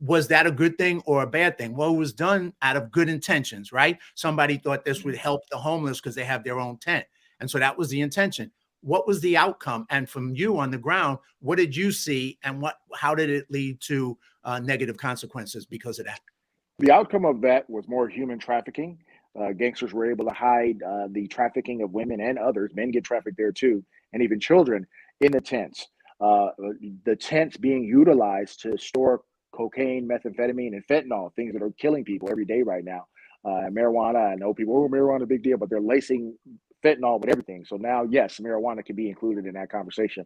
S1: was that a good thing or a bad thing? Well, it was done out of good intentions, right? Somebody thought this would help the homeless because they have their own tent. And so that was the intention. What was the outcome? And from you on the ground, what did you see, and how did it lead to negative consequences because of that?
S2: The outcome of that was more human trafficking. Gangsters were able to hide the trafficking of women and others. Men get trafficked there too, and even children in the tents. The tents being utilized to store cocaine, methamphetamine, and fentanyl, things that are killing people every day right now. Marijuana, I know people, oh, marijuana is a big deal, but they're lacing fentanyl with everything. So now, yes, marijuana can be included in that conversation.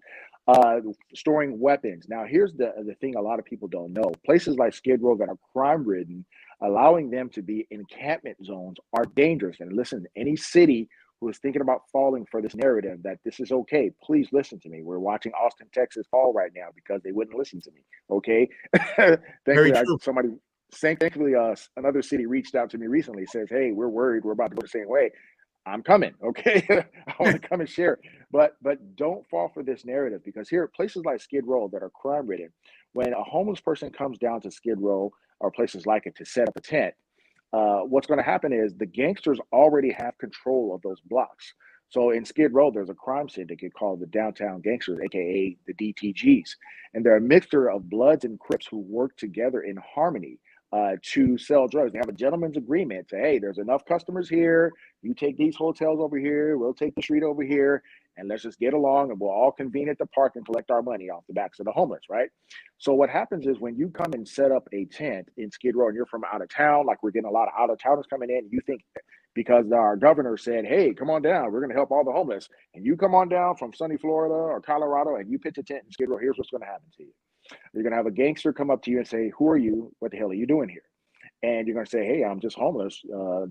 S2: Storing weapons. Now, here's the thing a lot of people don't know. Places like Skid Row that are crime-ridden, allowing them to be encampment zones are dangerous. And listen, any city who is thinking about falling for this narrative that this is okay, please listen to me. We're watching Austin, Texas fall right now because they wouldn't listen to me. Okay. Thankfully, thankfully, another city reached out to me recently, says, hey, we're worried. We're about to go the same way. I'm coming. Okay. I want to come and share. But don't fall for this narrative, because here, places like Skid Row that are crime ridden, when a homeless person comes down to Skid Row or places like it to set up a tent, what's going to happen is the gangsters already have control of those blocks. So in Skid Row, there's a crime syndicate called the Downtown Gangsters, aka the DTGs, and they're a mixture of Bloods and Crips who work together in harmony to sell drugs. They have a gentleman's agreement. Say, hey, there's enough customers here. You take these hotels over here. We'll take the street over here, and let's just get along, and we'll all convene at the park and collect our money off the backs of the homeless, right? So what happens is when you come and set up a tent in Skid Row and you're from out of town, like we're getting a lot of out of towners coming in, you think because our governor said, hey, come on down, we're going to help all the homeless, and you come on down from sunny Florida or Colorado and you pitch a tent in Skid Row, here's what's going to happen to you. You're going to have a gangster come up to you and say, who are you? What the hell are you doing here? And you're going to say, hey, I'm just homeless,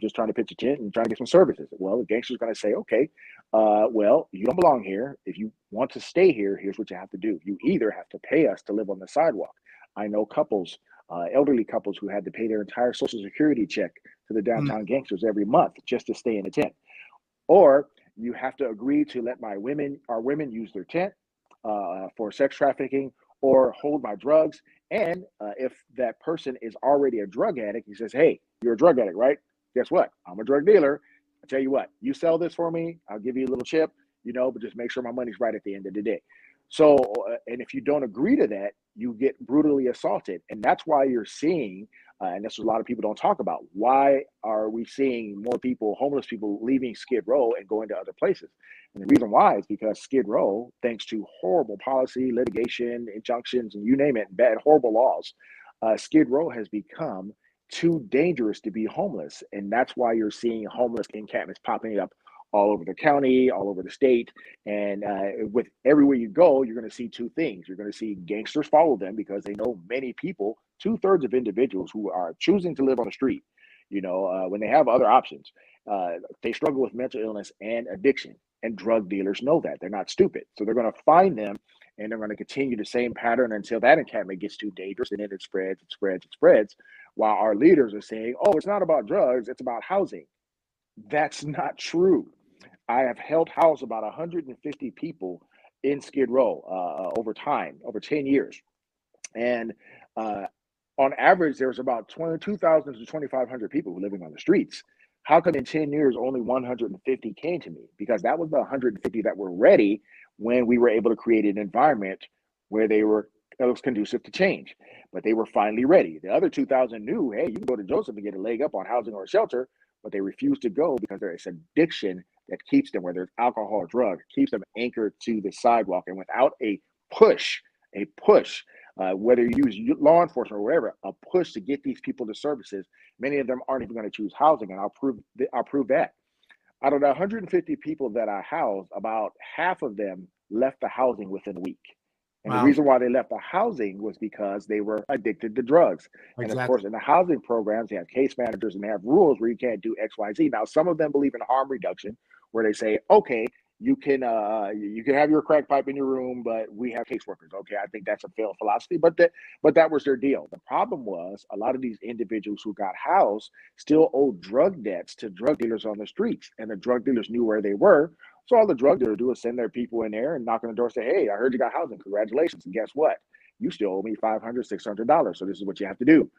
S2: just trying to pitch a tent and trying to get some services. Well, the gangster's going to say, okay, well, you don't belong here. If you want to stay here, here's what you have to do. You either have to pay us to live on the sidewalk. I know couples, elderly couples who had to pay their entire Social Security check to the Downtown Gangsters every month just to stay in the tent. Or you have to agree to let our women use their tent for sex trafficking or hold my drugs. And if that person is already a drug addict, he says, hey, you're a drug addict, right? Guess what? I'm a drug dealer. I tell you what, you sell this for me, I'll give you a little chip, but just make sure my money's right at the end of the day. So, and if you don't agree to that, you get brutally assaulted. And that's why you're seeing, and that's what a lot of people don't talk about, why are we seeing more people, homeless people, leaving Skid Row and going to other places? And the reason why is because Skid Row, thanks to horrible policy, litigation, injunctions, and you name it, bad, horrible laws, Skid Row has become too dangerous to be homeless. And that's why you're seeing homeless encampments popping up all over the county, all over the state. And with everywhere you go, you're going to see two things. You're going to see gangsters follow them because they know many people, 2/3 of individuals who are choosing to live on the street, when they have other options, they struggle with mental illness and addiction. And drug dealers know that. They're not stupid. So they're going to find them, and they're going to continue the same pattern until that encampment gets too dangerous, and then it spreads, while our leaders are saying, oh, it's not about drugs, it's about housing. That's not true. I have helped house about 150 people in Skid Row over time, over 10 years. And on average, there's about 2,000 to 2,500 people living on the streets. How come in 10 years, only 150 came to me? Because that was the 150 that were ready when we were able to create an environment where it was conducive to change. But they were finally ready. The other 2,000 knew, hey, you can go to Joseph and get a leg up on housing or a shelter, but they refused to go because there is addiction that keeps them, whether it's alcohol or drug, keeps them anchored to the sidewalk. And without a push, whether you use law enforcement or whatever, a push to get these people to services, many of them aren't even going to choose housing. And I'll prove that. Out of the 150 people that I housed, about half of them left the housing within a week. And the reason why they left the housing was because they were addicted to drugs. Exactly. And of course, in the housing programs, they have case managers and they have rules where you can't do X, Y, Z. Now, some of them believe in harm reduction, where they say, okay, you can have your crack pipe in your room, but we have caseworkers. Okay, I think that's a failed philosophy, but that was their deal. The problem was a lot of these individuals who got housed still owed drug debts to drug dealers on the streets, and the drug dealers knew where they were. So all the drug dealers do is send their people in there and knock on the door and say, "Hey, I heard you got housing. Congratulations. And guess what? You still owe me $500, $600. So this is what you have to do.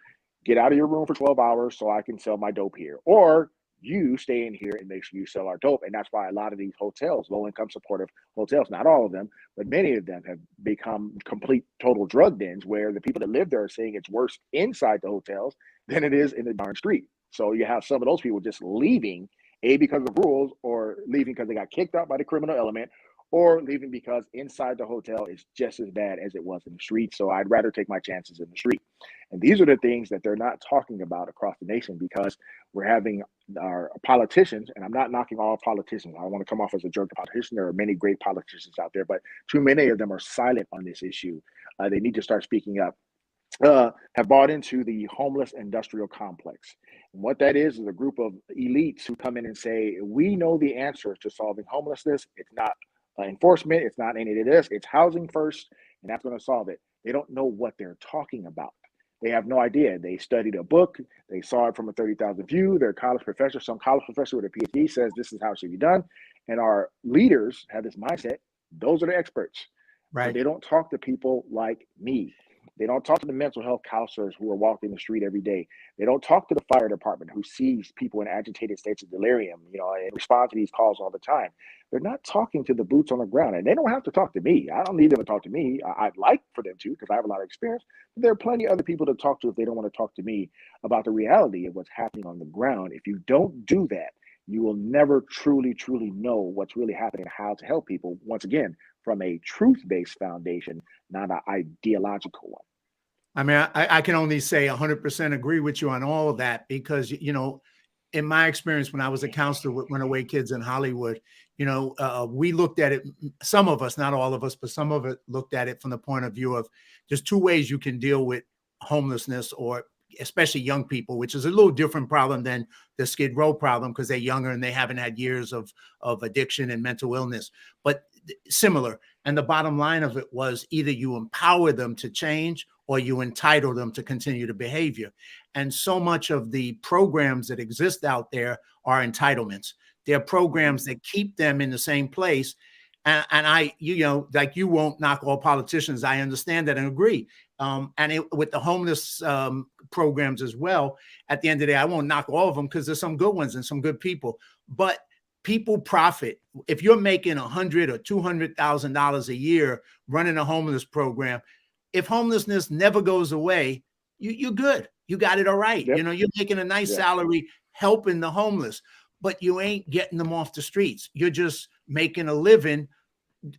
S2: Get out of your room for 12 hours so I can sell my dope here. Or you stay in here and make sure you sell our dope." And that's why a lot of these hotels, low-income supportive hotels, not all of them, but many of them have become complete total drug dens where the people that live there are saying it's worse inside the hotels than it is in the darn street. So you have some of those people just leaving, A, because of rules, or leaving because they got kicked out by the criminal element, or leaving because inside the hotel is just as bad as it was in the street. So I'd rather take my chances in the street. And these are the things that they're not talking about across the nation, because we're having our politicians, and I'm not knocking all politicians. I don't want to come off as a jerk politician. There are many great politicians out there, but too many of them are silent on this issue. They need to start speaking up. Have bought into the homeless industrial complex. And what that is a group of elites who come in and say, we know the answer to solving homelessness. It's not enforcement. It's not any of this. It's housing first, and that's going to solve it. They don't know what they're talking about. They have no idea. They studied a book. They saw it from a 30,000 view. They're a college professor. Some college professor with a PhD says this is how it should be done. And our leaders have this mindset. Those are the experts.
S1: Right.
S2: But they don't talk to people like me. They don't talk to the mental health counselors who are walking the street every day. They don't talk to the fire department who sees people in agitated states of delirium, and respond to these calls all the time. They're not talking to the boots on the ground, and they don't have to talk to me. I don't need them to talk to me. I'd like for them to, because I have a lot of experience. But there are plenty of other people to talk to if they don't want to talk to me about the reality of what's happening on the ground. If you don't do that, you will never truly, truly know what's really happening and how to help people, once again, from a truth-based foundation, not an ideological one.
S1: I mean, I can only say 100% agree with you on all of that, because, in my experience, when I was a counselor with runaway kids in Hollywood, we looked at it, some of us, not all of us, but some of it looked at it from the point of view of there's two ways you can deal with homelessness, or especially young people, which is a little different problem than the Skid Row problem, because they're younger and they haven't had years of addiction and mental illness, but similar. And the bottom line of it was either you empower them to change or you entitle them to continue the behavior. And so much of the programs that exist out there are entitlements. They're programs that keep them in the same place. And I, like, you won't knock all politicians. I understand that and agree. With the homeless programs as well, at the end of the day, I won't knock all of them, because there's some good ones and some good people. But people profit. If you're making $100,000 or $200,000 a year running a homeless program, if homelessness never goes away, you're good. You got it all right.
S2: Yep.
S1: You're making a nice salary helping the homeless, but you ain't getting them off the streets. You're just making a living,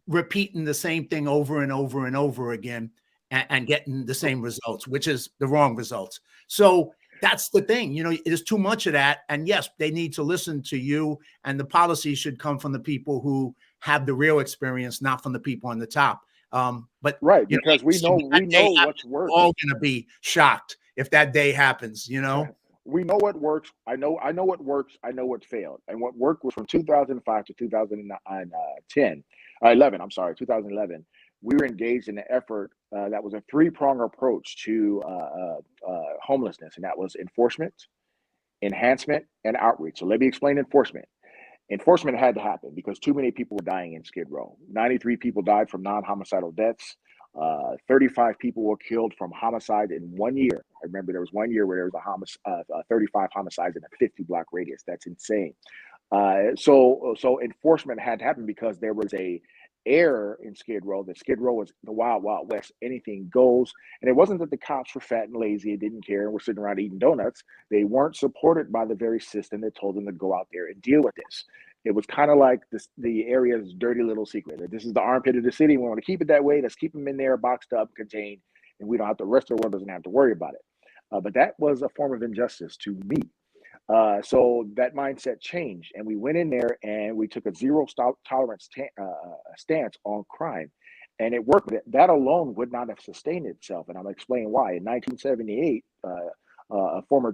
S1: repeating the same thing over and over and over again, and getting the same results, which is the wrong results. So that's the thing. There's too much of that. And yes, they need to listen to you, and the policy should come from the people who have the real experience, not from the people on the top. But
S2: right, because we know what's working.
S1: We're all going to be shocked if that day happens.
S2: We know what works. I know what works. I know what failed. And what worked was from 2005 to 2011. We were engaged in an effort that was a three-pronged approach to homelessness, and that was enforcement, enhancement, and outreach. So let me explain enforcement. Enforcement had to happen because too many people were dying in Skid Row. 93 people died from non-homicidal deaths. 35 people were killed from homicide in 1 year. I remember there was 1 year where there was 35 homicides in a 50-block radius. That's insane. So enforcement had to happen because there was a error in Skid Row. That Skid Row was the wild, wild west. Anything goes. And it wasn't that the cops were fat and lazy and didn't care and were sitting around eating donuts. They weren't supported by the very system that told them to go out there and deal with this. It was kind of like the area's dirty little secret. This is the armpit of the city. We want to keep it that way. Let's keep them in there, boxed up, contained, and we don't have the rest of the world doesn't have to worry about it. But that was a form of injustice to me. So that mindset changed, and we went in there and we took a zero tolerance stance on crime, and it worked. That alone would not have sustained itself, and I'm going to explain why. In 1978, a former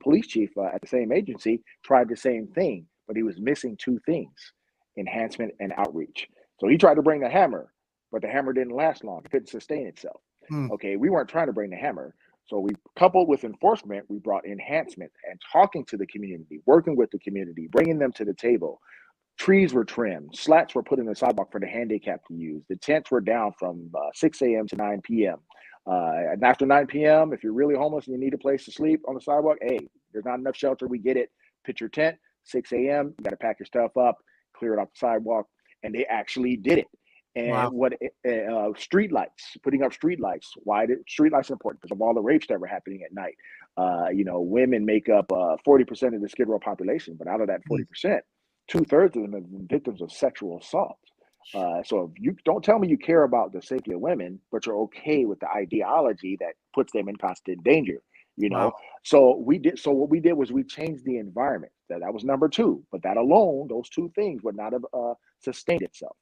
S2: police chief at the same agency tried the same thing, but he was missing two things: enhancement, and outreach. So he tried to bring the hammer, but the hammer didn't last long. It couldn't sustain itself. Okay, we weren't trying to bring the hammer. So we coupled with enforcement, we brought enhancement and talking to the community, working with the community, bringing them to the table. Trees were trimmed, slats were put in the sidewalk for the handicapped to use. The tents were down from 6 a.m. to 9 p.m. And after 9 p.m., if you're really homeless and you need a place to sleep on the sidewalk, hey, there's not enough shelter. We get it. Pitch your tent, 6 a.m. You got to pack your stuff up, clear it off the sidewalk. And they actually did it. And street lights, putting up street lights. Why did street lights important? Because of all the rapes that were happening at night. Women make up 40% of the Skid Row population, but out of that 40%, 2/3 of them have been victims of sexual assault. So if you don't tell me you care about the safety of women, but you're okay with the ideology that puts them in constant danger, So what we did was we changed the environment. That was number two, but that alone, those two things would not have sustained itself.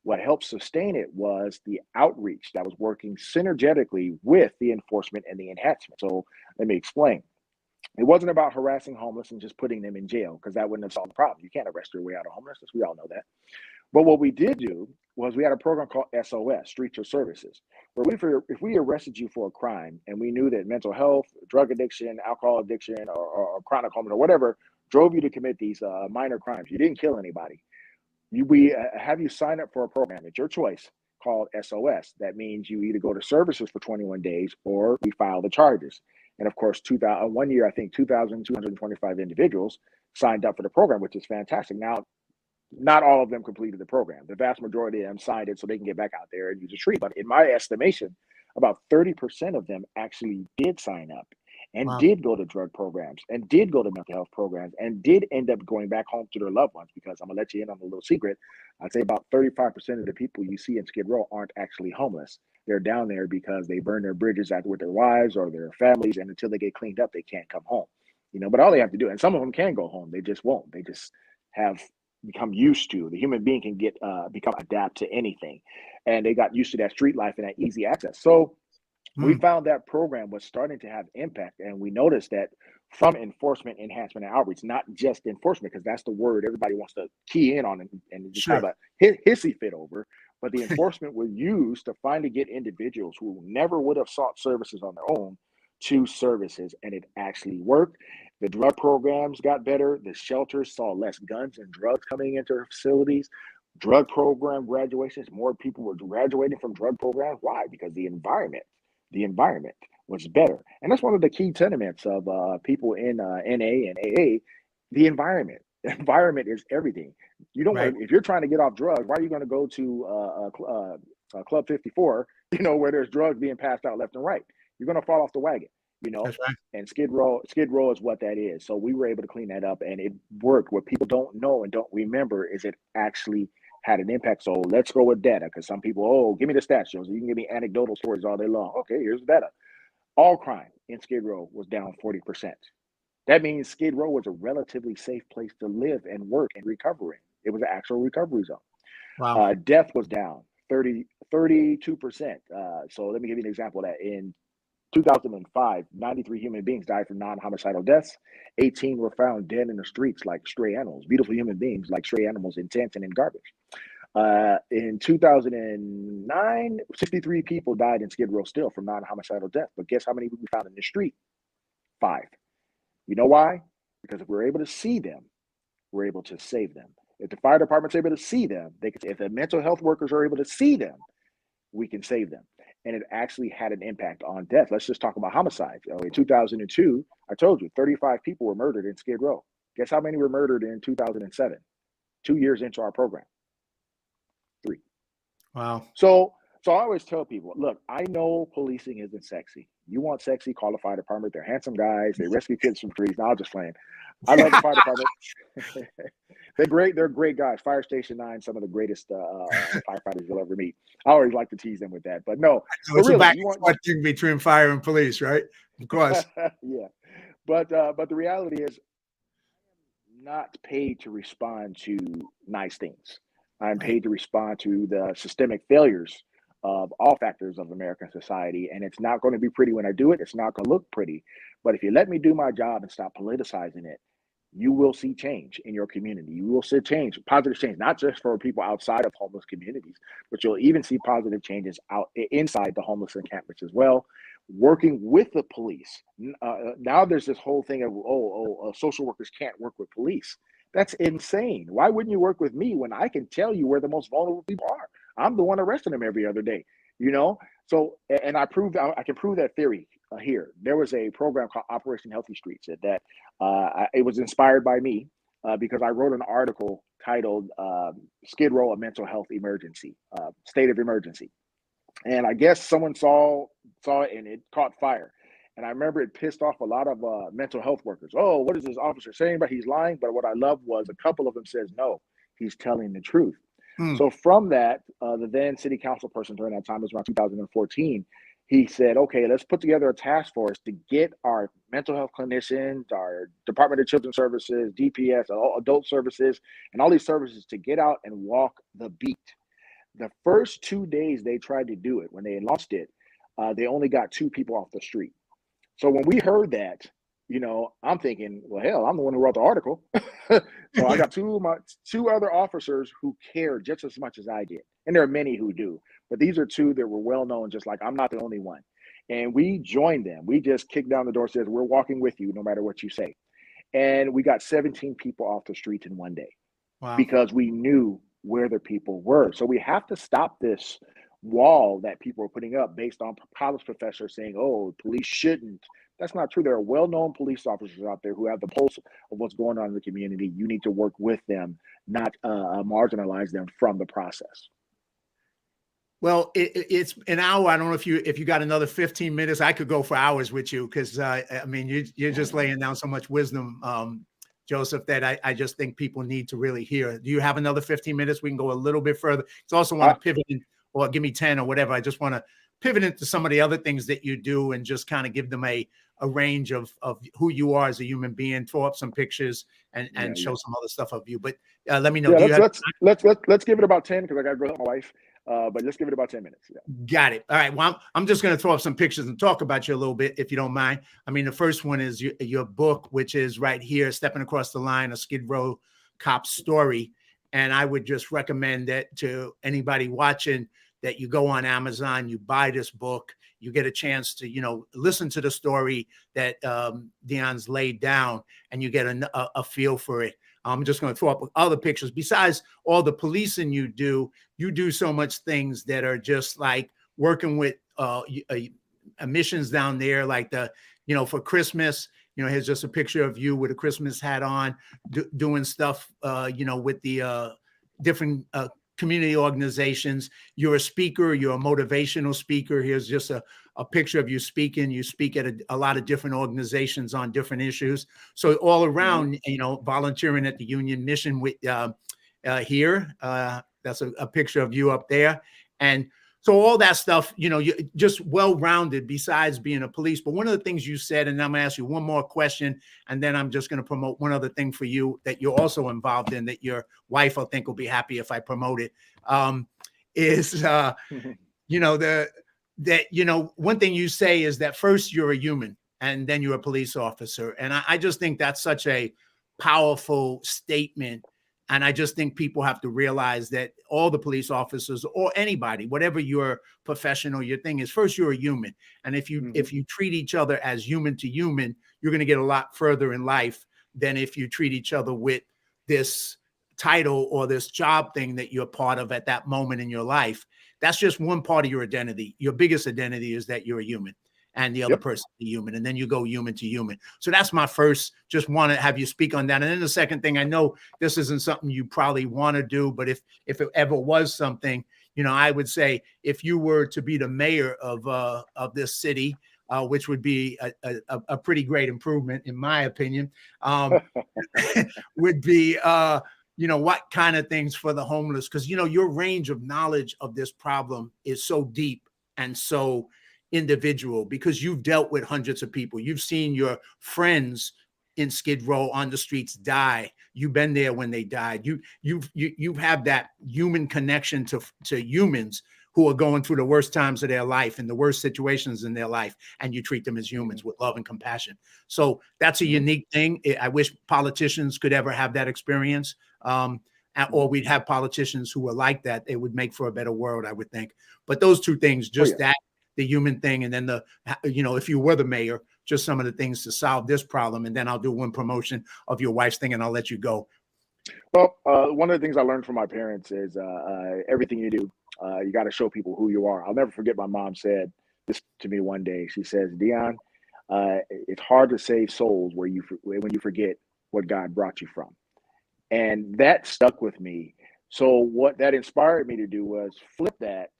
S2: What helped sustain it was the outreach that was working synergetically with the enforcement and the enhancement. So let me explain. It wasn't about harassing homeless and just putting them in jail, because that wouldn't have solved the problem. You can't arrest your way out of homelessness. We all know that. But what we did do was we had a program called SOS, Street or Services, where if we arrested you for a crime and we knew that mental health, drug addiction, alcohol addiction, or chronic homelessness or whatever drove you to commit these minor crimes, you didn't kill anybody. We have you sign up for a program at your choice called SOS. That means you either go to services for 21 days or we file the charges. And of course, 1 year, I think 2,225 individuals signed up for the program, which is fantastic. Now, not all of them completed the program. The vast majority of them signed it so they can get back out there and use a street. But in my estimation, about 30% of them actually did sign up and did go to drug programs and did go to mental health programs and did end up going back home to their loved ones. Because I'm going to let you in on a little secret. I'd say about 35% of the people you see in Skid Row aren't actually homeless. They're down there because they burn their bridges out with their wives or their families, and until they get cleaned up, they can't come home. But all they have to do, and some of them can go home, they just won't. They just have become used to. The human being can become adapt to anything, and they got used to that street life and that easy access. So we found that program was starting to have impact, and we noticed that from enforcement, enhancement, and outreach, not just enforcement, because that's the word everybody wants to key in on and just have a hissy fit over. But the enforcement was used to finally get individuals who never would have sought services on their own to services, and it actually worked. The drug programs got better. The shelters saw less guns and drugs coming into their facilities. Drug program graduations, more people were graduating from drug programs. Why? Because the environment was better. And that's one of the key tenements of people in NA and AA, the environment. The environment is everything. You don't want, if you're trying to get off drugs, why are you going to go to Club 54, where there's drugs being passed out left and right? You're going to fall off the wagon,
S1: That's right.
S2: And Skid Row is what that is. So we were able to clean that up, and it worked. What people don't know and don't remember is it actually had an impact. So let's go with data, because some people, give me the stats, Joe. So you can give me anecdotal stories all day long. Okay, here's the data. All crime in Skid Row was down 40%. That means Skid Row was a relatively safe place to live and work and recover in. It was an actual recovery zone.
S1: Wow.
S2: Death was down 32%. So let me give you an example of that. In 2005, 93 human beings died from non-homicidal deaths. 18 were found dead in the streets like stray animals, beautiful human beings like stray animals in tents and in garbage. In 2009, 63 people died in Skid Row still from non-homicidal death. But guess how many we found in the street? 5. You know why? Because if we're able to see them, we're able to save them. If the fire department's able to see them, if the mental health workers are able to see them, we can save them. And it actually had an impact on death. Let's just talk about homicides. In 2002, I told you, 35 people were murdered in Skid Row. Guess how many were murdered in 2007? 2 years into our program. 3.
S1: Wow.
S2: So I always tell people, look, I know policing isn't sexy. You want sexy, call the fire department. They're handsome guys. They rescue kids from trees. Now, I'm just playing. I love the fire department. They're great. They're great guys. Fire Station 9, some of the greatest firefighters you'll ever meet. I always like to tease them with that. But no,
S1: it's really, a back and forth thing between fire and police, right? Of course.
S2: Yeah. But the reality is, I'm not paid to respond to nice things. I'm paid to respond to the systemic failures of all factors of American society. And it's not going to be pretty when I do it. It's not going to look pretty. But if you let me do my job and stop politicizing it, you will see change in your community. You will see change, positive change, not just for people outside of homeless communities, but you'll even see positive changes inside the homeless encampments as well. Working with the police. Now there's this whole thing of social workers can't work with police. That's insane. Why wouldn't you work with me when I can tell you where the most vulnerable people are? I'm the one arresting them every other day, you know? So, and I can prove that theory here. There was a program called Operation Healthy Streets that it was inspired by me because I wrote an article titled Skid Row, a mental health emergency, state of emergency. And I guess someone saw it and it caught fire. And I remember it pissed off a lot of mental health workers. Oh, what is this officer saying? But he's lying. But what I loved was a couple of them says, no, he's telling the truth. So from that, the then city council person during that time, was around 2014, he said, okay, let's put together a task force to get our mental health clinicians, our Department of Children's Services, DPS, adult services, and all these services to get out and walk the beat. The first 2 days they tried to do it, when they launched it, they only got 2 people off the street. So when we heard that, you know, I'm thinking, well, hell, I'm the one who wrote the article. So I got two other officers who cared just as much as I did. And there are many who do, but these are 2 that were well known, just like I'm not the only one. And we joined them. We just kicked down the door, says, we're walking with you no matter what you say. And we got 17 people off the streets in one day. Wow. Because we knew where the people were. So we have to stop this wall that people are putting up based on college professors saying, oh, police shouldn't. That's not true. There are well-known police officers out there who have the pulse of what's going on in the community. You need to work with them, not marginalize them from the process.
S1: Well, it's an hour. I don't know if you got another 15 minutes. I could go for hours with you because I mean you're just laying down so much wisdom, Joseph, that I just think people need to really hear. Do you have another 15 minutes? We can go a little bit further. I also want to pivot in, or give me 10 or whatever. I just want to pivot into some of the other things that you do and just kind of give them a range of who you are as a human being, throw up some pictures and show some other stuff of you. But let me know.
S2: Yeah, let's give it about 10 because I got to go help my wife. But let's give it about 10 minutes. Yeah.
S1: Got it. All right. Well, I'm just going to throw up some pictures and talk about you a little bit, if you don't mind. I mean, the first one is your book, which is right here, Stepping Across the Line, a Skid Row Cop Story. And I would just recommend that to anybody watching, that you go on Amazon, you buy this book, you get a chance to, you know, listen to the story that Deon's laid down, and you get a feel for it. I'm just going to throw up other pictures. Besides all the policing you do so much things that are just like working with missions down there, like for Christmas, here's just a picture of you with a Christmas hat on, doing stuff, with the different community organizations. You're a speaker, you're a motivational speaker. Here's just a picture of you speaking. You speak at a lot of different organizations on different issues. So all around, volunteering at the Union Mission with here. That's a picture of you up there. And so all that stuff, you're just well-rounded besides being a police. But one of the things you said, and I'm going to ask you one more question, and then I'm just going to promote one other thing for you that you're also involved in, that your wife, I think, will be happy if I promote it, one thing you say is that first you're a human and then you're a police officer. And I just think that's such a powerful statement. And I just think people have to realize that all the police officers or anybody, whatever your profession or your thing is, first you're a human. And if you treat each other as human to human, you're going to get a lot further in life than if you treat each other with this title or this job thing that you're part of at that moment in your life. That's just one part of your identity. Your biggest identity is that you're a human and the other person is human. And then you go human to human. So that's my first, just want to have you speak on that. And then the second thing, I know this isn't something you probably want to do, but if it ever was something, I would say if you were to be the mayor of this city, which would be a pretty great improvement, in my opinion, would be, what kind of things for the homeless? Because, your range of knowledge of this problem is so deep and so individual, because you've dealt with hundreds of people. You've seen your friends in Skid Row on the streets die. You've been there when they died. You have that human connection to humans, who are going through the worst times of their life and the worst situations in their life, and you treat them as humans with love and compassion. So that's a unique thing. I wish politicians could ever have that experience, or we'd have politicians who were like that. It would make for a better world, I would think. But those two things, just that, the human thing, and then if you were the mayor, just some of the things to solve this problem. And then I'll do one promotion of your wife's thing and I'll let you go.
S2: Well, one of the things I learned from my parents is everything you do, you got to show people who you are. I'll never forget my mom said this to me one day. She says, Deon, it's hard to save souls when you forget what God brought you from. And that stuck with me. So what that inspired me to do was flip that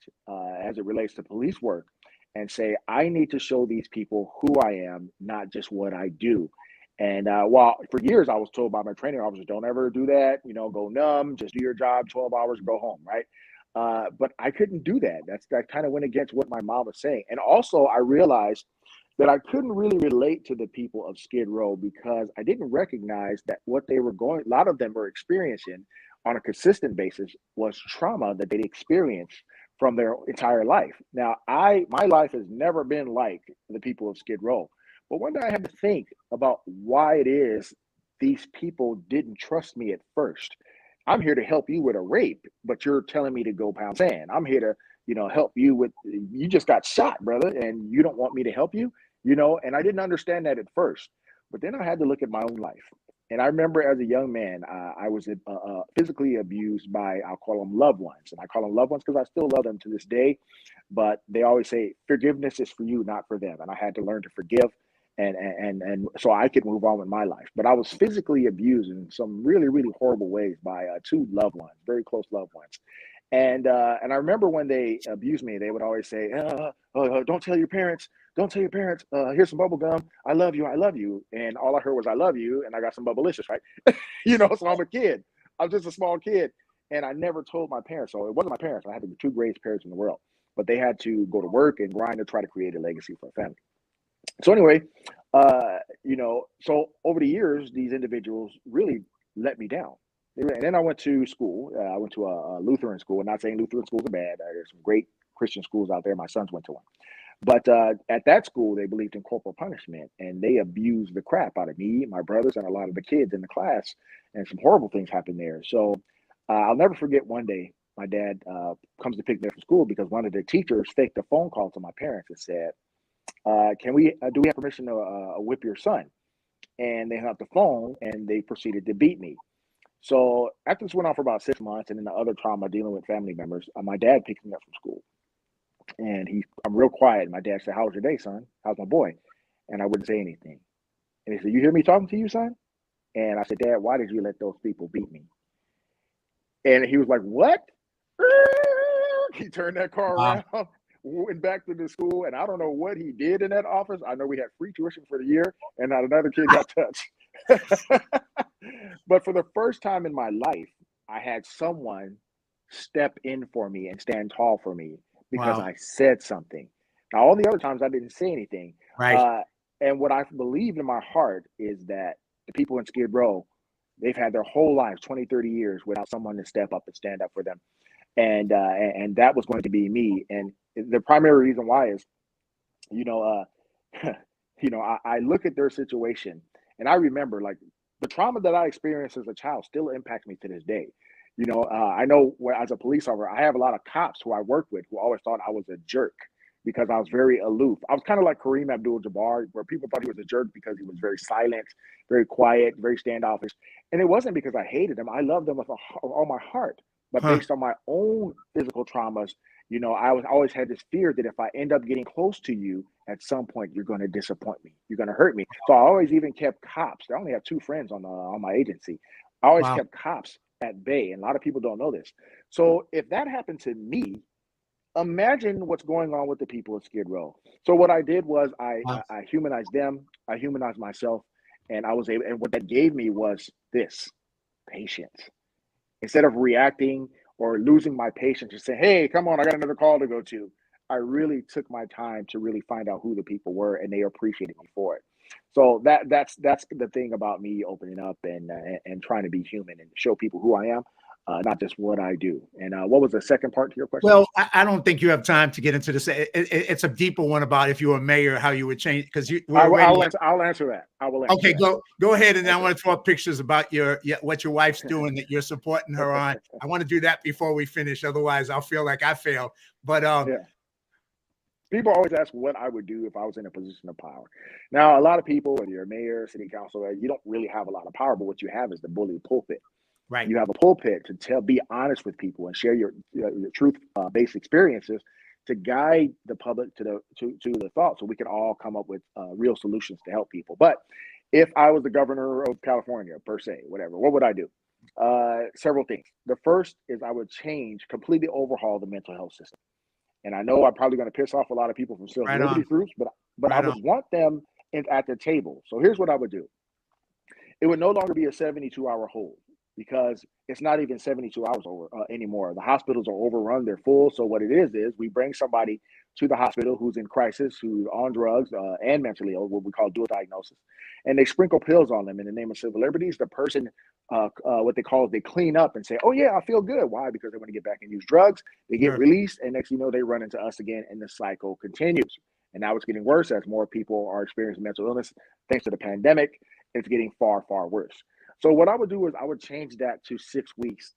S2: as it relates to police work and say, I need to show these people who I am, not just what I do. And while for years I was told by my training officers, don't ever do that, go numb, just do your job, 12 hours, go home, right? But I couldn't do that. That kind of went against what my mom was saying. And also I realized that I couldn't really relate to the people of Skid Row because I didn't recognize that what they were a lot of them were experiencing on a consistent basis was trauma that they'd experienced from their entire life. Now, my life has never been like the people of Skid Row. But one day I had to think about why it is these people didn't trust me at first. I'm here to help you with a rape, but you're telling me to go pound sand. I'm here to, help you with, you just got shot, brother, and you don't want me to help you, and I didn't understand that at first. But then I had to look at my own life. And I remember as a young man, I was physically abused by, I'll call them loved ones. And I call them loved ones because I still love them to this day. But they always say, forgiveness is for you, not for them. And I had to learn to forgive. And so I could move on with my life. But I was physically abused in some really, really horrible ways by two loved ones, very close loved ones. And I remember when they abused me, they would always say, don't tell your parents. Don't tell your parents. Here's some bubble gum. I love you. I love you. And all I heard was, I love you. And I got some Bubblicious, right? So I'm a kid. I'm just a small kid. And I never told my parents. So it wasn't my parents. I had the two greatest parents in the world. But they had to go to work and grind to try to create a legacy for a family. So anyway, so over the years, these individuals really let me down. And then I went to school. I went to a Lutheran school. I'm not saying Lutheran schools are bad. There's some great Christian schools out there. My sons went to one. But at that school, they believed in corporal punishment, and they abused the crap out of me, my brothers, and a lot of the kids in the class. And some horrible things happened there. So I'll never forget one day, my dad comes to pick me up from school because one of the teachers faked a phone call to my parents and said, do we have permission to whip your son? And they hung up the phone and they proceeded to beat me. So after this went on for about 6 months, and then the other trauma dealing with family members, my dad picked me up from school, and I'm real quiet. My dad said, "How was your day, son? How's my boy?" And I wouldn't say anything. And he said, "You hear me talking to you, son?" And I said, "Dad, why did you let those people beat me?" And he was like, "What?" He turned that car around, went back to the school, and I don't know what he did in that office. I know we had free tuition for the year, and not another kid got touched. But for the first time in my life, I had someone step in for me and stand tall for me because I said something. Now, all the other times I didn't say anything.
S1: Right.
S2: And what I believe in my heart is that the people in Skid Row, they've had their whole lives, 20, 30 years, without someone to step up and stand up for them. And that was going to be me. And the primary reason why is, I look at their situation and I remember, like, the trauma that I experienced as a child still impacts me to this day. I know as a police officer, I have a lot of cops who I worked with who always thought I was a jerk because I was very aloof. I was kind of like Kareem Abdul-Jabbar, where people thought he was a jerk because he was very silent, very quiet, very standoffish. And it wasn't because I hated him. I loved him with all my heart. But based on my own physical traumas, I always had this fear that if I end up getting close to you, at some point you're going to disappoint me. You're going to hurt me. So I always even kept cops. I only have 2 friends on my agency. I always kept cops at bay, and a lot of people don't know this. So if that happened to me, imagine what's going on with the people of Skid Row. So what I did was I humanized them. I humanized myself, and I was able. And what that gave me was this patience. Instead of reacting or losing my patience and say, "Hey, come on, I got another call to go to," I really took my time to really find out who the people were, and they appreciated me for it. So that's the thing about me opening up and trying to be human and show people who I am. not just what I do. And what was the second part to your question?
S1: Well, I don't think you have time to get into this. It's a deeper one about if you were mayor, how you would change, because
S2: I'll answer that. I will answer
S1: okay,
S2: that.
S1: go ahead, and then I
S2: Okay.
S1: want to throw up pictures about what your wife's doing that you're supporting her on. I want to do that before we finish. Otherwise, I'll feel like I failed. But
S2: Yeah. People always ask what I would do if I was in a position of power. Now, a lot of people, whether you're a mayor, city councilor, you don't really have a lot of power, but what you have is the bully pulpit.
S1: right,
S2: You have a pulpit to be honest with people and share your truth-based experiences to guide the public to the thought, so we can all come up with real solutions to help people. But if I was the governor of California, per se, whatever, what would I do? Several things. The first is I would completely overhaul the mental health system. And I know I'm probably going to piss off a lot of people from civil
S1: Right
S2: liberties groups, but I
S1: Right
S2: would
S1: on.
S2: want them at the table. So here's what I would do. It would no longer be a 72-hour hold, because it's not even 72 hours anymore. The hospitals are overrun, they're full. So what it is we bring somebody to the hospital who's in crisis, who's on drugs and mentally ill, what we call dual diagnosis, and they sprinkle pills on them in the name of civil liberties. The person, what they clean up and say, oh yeah, I feel good. Why? Because they want to get back and use drugs. They get
S1: Sure.
S2: released, and next thing you know, they run into us again, and the cycle continues. And now it's getting worse as more people are experiencing mental illness. Thanks to the pandemic, it's getting far, far worse. So what I would do is I would change that to 6 weeks,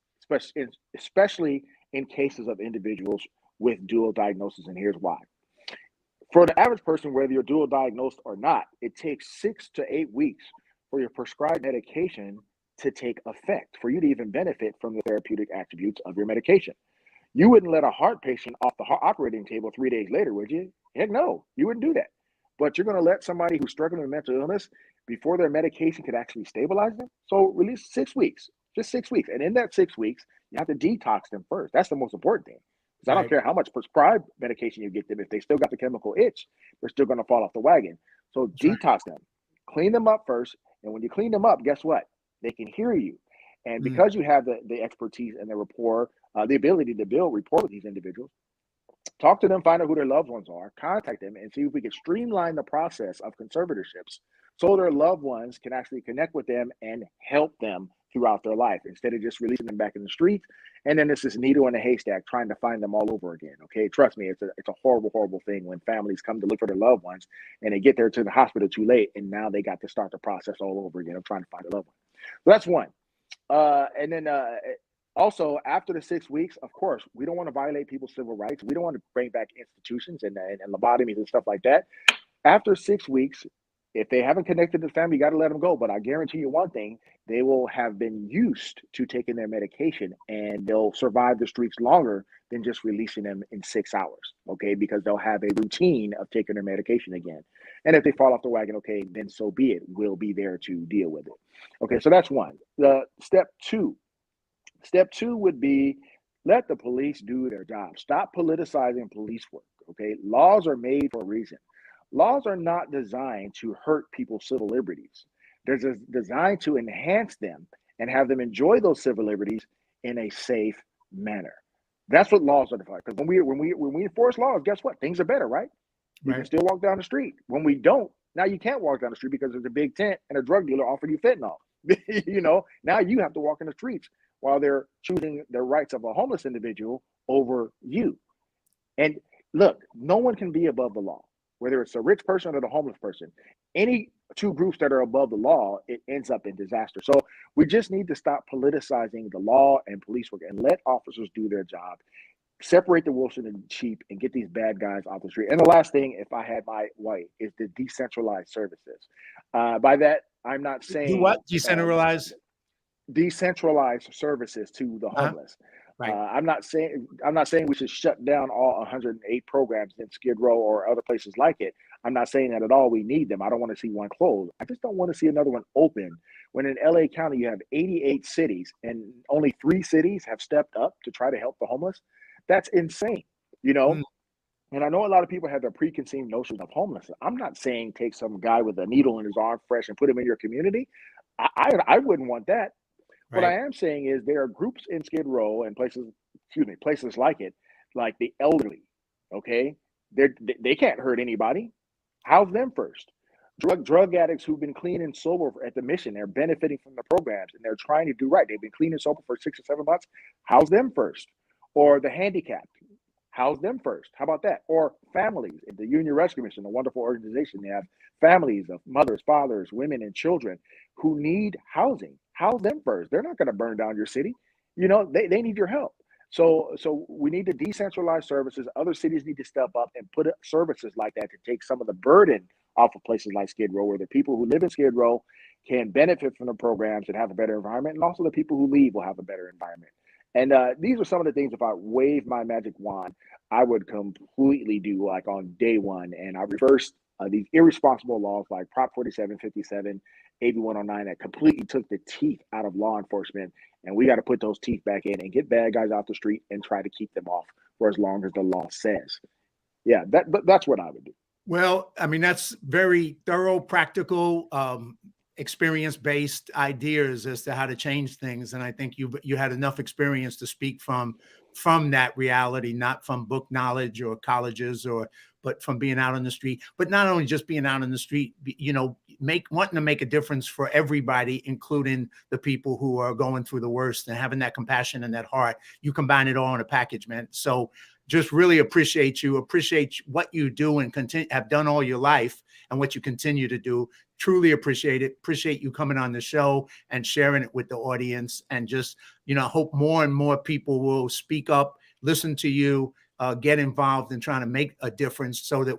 S2: especially in cases of individuals with dual diagnosis. And here's why. For the average person, whether you're dual diagnosed or not, it takes 6 to 8 weeks for your prescribed medication to take effect, for you to even benefit from the therapeutic attributes of your medication. You wouldn't let a heart patient off the operating table 3 days later, would you? Heck no, you wouldn't do that. But you're going to let somebody who's struggling with mental illness before their medication could actually stabilize them. So release 6 weeks, just 6 weeks. And in that 6 weeks, you have to detox them first. That's the most important thing. Because I don't
S1: Right.
S2: care how much prescribed medication you get them. If they still got the chemical itch, they're still going to fall off the wagon. So
S1: That's right.
S2: detox them, clean them up first. And when you clean them up, guess what? They can hear you. And
S1: Mm.
S2: because you have the expertise and the rapport, the ability to build rapport with these individuals, talk to them, find out who their loved ones are, contact them, and see if we can streamline the process of conservatorships so their loved ones can actually connect with them and help them throughout their life, instead of just releasing them back in the streets. And then it's this needle in a haystack trying to find them all over again. Okay, trust me, it's a horrible, horrible thing when families come to look for their loved ones and they get there to the hospital too late, and now they got to start the process all over again of trying to find their loved one. So that's one. And then also, after the 6 weeks, of course, we don't want to violate people's civil rights. We don't want to bring back institutions and lobotomies and stuff like that. After 6 weeks, if they haven't connected to the family, you got to let them go. But I guarantee you one thing, they will have been used to taking their medication, and they'll survive the streets longer than just releasing them in 6 hours, okay? Because they'll have a routine of taking their medication again. And if they fall off the wagon, okay, then so be it. We'll be there to deal with it. Okay, so that's one. Step two would be, let the police do their job. Stop politicizing police work, okay? Laws are made for a reason. Laws are not designed to hurt people's civil liberties. They're designed to enhance them and have them enjoy those civil liberties in a safe manner. That's what laws are defined. Because when we enforce laws, guess what? Things are better, right? You can
S1: Right.
S2: still walk down the street. When we don't, now you can't walk down the street because there's a big tent and a drug dealer offering you fentanyl. Now you have to walk in the streets while they're choosing the rights of a homeless individual over you. And look, no one can be above the law, whether it's a rich person or the homeless person. Any two groups that are above the law, it ends up in disaster. So we just need to stop politicizing the law and police work and let officers do their job. Separate the wolves from the sheep and get these bad guys off the street. And the last thing, if I had my way, is the decentralized services. By that, I'm not
S1: Do
S2: saying
S1: what? Decentralize?
S2: decentralized services to the homeless.
S1: Right.
S2: I'm not saying we should shut down all 108 programs in Skid Row or other places like it. I'm not saying that at all. We need them. I don't want to see one closed. I just don't want to see another one open. When in LA County you have 88 cities and only 3 cities have stepped up to try to help the homeless, that's insane.
S1: Mm.
S2: And I know a lot of people have their preconceived notions of homelessness. I'm not saying take some guy with a needle in his arm fresh and put him in your community. I wouldn't want that. What I
S1: Right.
S2: am saying is there are groups in Skid Row and places like it, like the elderly. Okay, they can't hurt anybody. House them first. drug addicts who've been clean and sober at the mission. They're benefiting from the programs and they're trying to do right. They've been clean and sober for 6 or 7 months. House them first. Or the handicapped, house them first. How about that? Or families. At the Union Rescue Mission, a wonderful organization, they have families of mothers, fathers, women, and children who need housing. House them first. They're not going to burn down your city. You know, they need your help. So we need to decentralize services. Other cities need to step up and put up services like that to take some of the burden off of places like Skid Row, where the people who live in Skid Row can benefit from the programs and have a better environment, and also the people who leave will have a better environment. And these are some of the things, if I wave my magic wand, I would completely do like on day one. And I reversed these irresponsible laws like Prop 4757, AB 109 that completely took the teeth out of law enforcement. And we got to put those teeth back in and get bad guys off the street and try to keep them off for as long as the law says. Yeah, that's what I would do.
S1: Well, I mean, that's very thorough, practical, experience-based ideas as to how to change things. And I think you had enough experience to speak from that reality, not from book knowledge or colleges, but from being out on the street. But not only just being out on the street, you know, wanting to make a difference for everybody, including the people who are going through the worst, and having that compassion and that heart. You combine it all in a package, man. So just really appreciate what you do and have done all your life, and what you continue to do. Truly appreciate it. Appreciate you coming on the show and sharing it with the audience. And just, you know, hope more and more people will speak up, listen to you, get involved in trying to make a difference, so that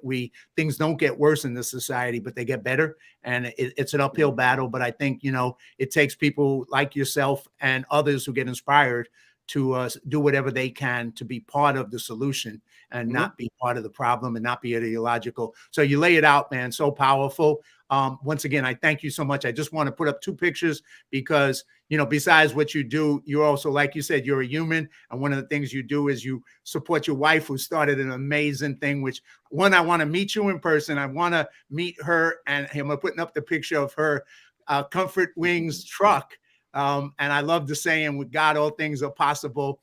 S1: things don't get worse in this society, but they get better. And it's an uphill battle. But I think, you know, it takes people like yourself and others who get inspired to do whatever they can to be part of the solution and not be part of the problem, and not be ideological. So you lay it out, man. So powerful. Once again, I thank you so much. I just want to put up 2 pictures because, you know, besides what you do, you're also, like you said, you're a human. And one of the things you do is you support your wife, who started an amazing thing, which I want to meet you in person. I want to meet her, and I'm putting up the picture of her Comfort Wings truck. And I love the saying, with God, all things are possible.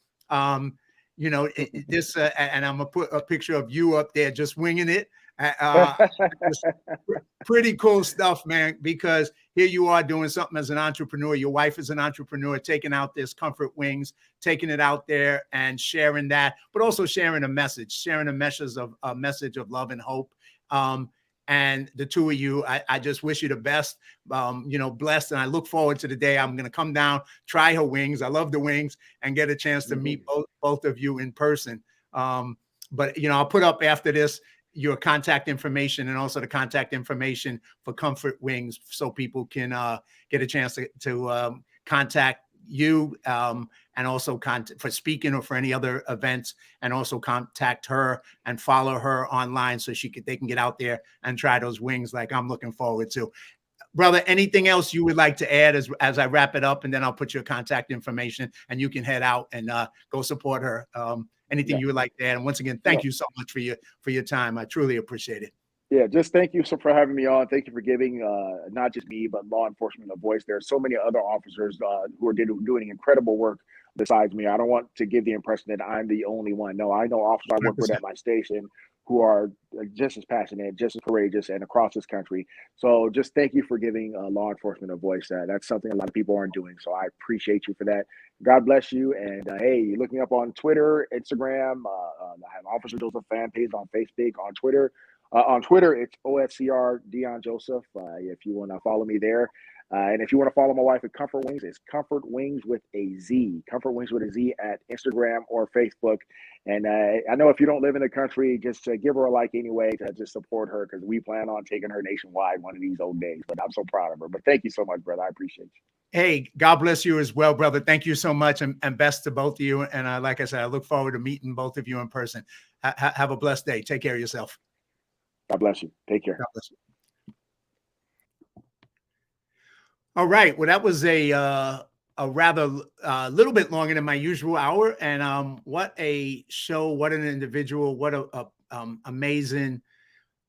S1: You know, and I'm going to put a picture of you up there just winging it. Pretty cool stuff, man, because here you are doing something as an entrepreneur. Your wife is an entrepreneur, taking out this Comfort Wings, taking it out there and sharing that, but also sharing a message of love and hope. And the 2 of you, I just wish you the best, you know, blessed. And I look forward to the day I'm going to come down, try her wings. I love the wings, and get a chance to meet both of you in person. But, you know, I'll put up after this your contact information, and also the contact information for Comfort Wings, so people can get a chance to contact you, and also for speaking or for any other events, and also contact her and follow her online, so they can get out there and try those wings like I'm looking forward to. Brother, anything else you would like to add as I wrap it up, and then I'll put your contact information and you can head out and go support her. Anything you would like to add? And once again, thank you so much for your time. I truly appreciate it.
S2: Yeah, just thank you for having me on. Thank you for giving not just me, but law enforcement a voice. There are so many other officers who are doing incredible work besides me. I don't want to give the impression that I'm the only one. No, I know officers I work with at my station who are just as passionate, just as courageous, and across this country. So just thank you for giving law enforcement a voice. That's something a lot of people aren't doing. So I appreciate you for that. God bless you. And hey, you look me up on Twitter, Instagram. I have Officer Joseph fan page on Facebook, on Twitter. On Twitter, it's OFCR Deon Joseph. If you want to follow me there. And if you want to follow my wife at Comfort Wings, it's Comfort Wings with a Z. Comfort Wings with a Z at Instagram or Facebook. And I know if you don't live in the country, just give her a like anyway to just support her, because we plan on taking her nationwide one of these old days. But I'm so proud of her. But thank you so much, brother. I appreciate you.
S1: Hey, God bless you as well, brother. Thank you so much, and best to both of you. And like I said, I look forward to meeting both of you in person. Have a blessed day. Take care of yourself.
S2: God bless you. Take care.
S1: God bless you. All right. Well, that was a rather little bit longer than my usual hour. And what a show! What an individual! What a amazing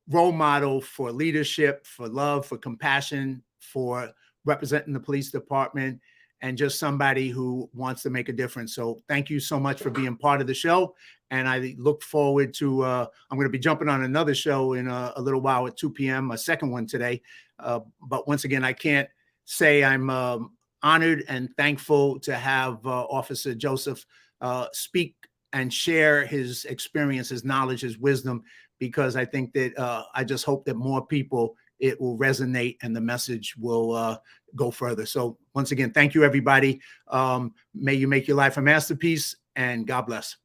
S1: role model for leadership, for love, for compassion, for representing the police department. and just somebody who wants to make a difference. So thank you so much for being part of the show. And I look forward to, I'm going to be jumping on another show in a little while at 2 p.m., a second one today. But once again, I can't say I'm honored and thankful to have Officer Joseph speak and share his experience, his knowledge, his wisdom, because I think that I just hope that more people, it will resonate and the message will go further. So once again, thank you, everybody. May you make your life a masterpiece, and God bless.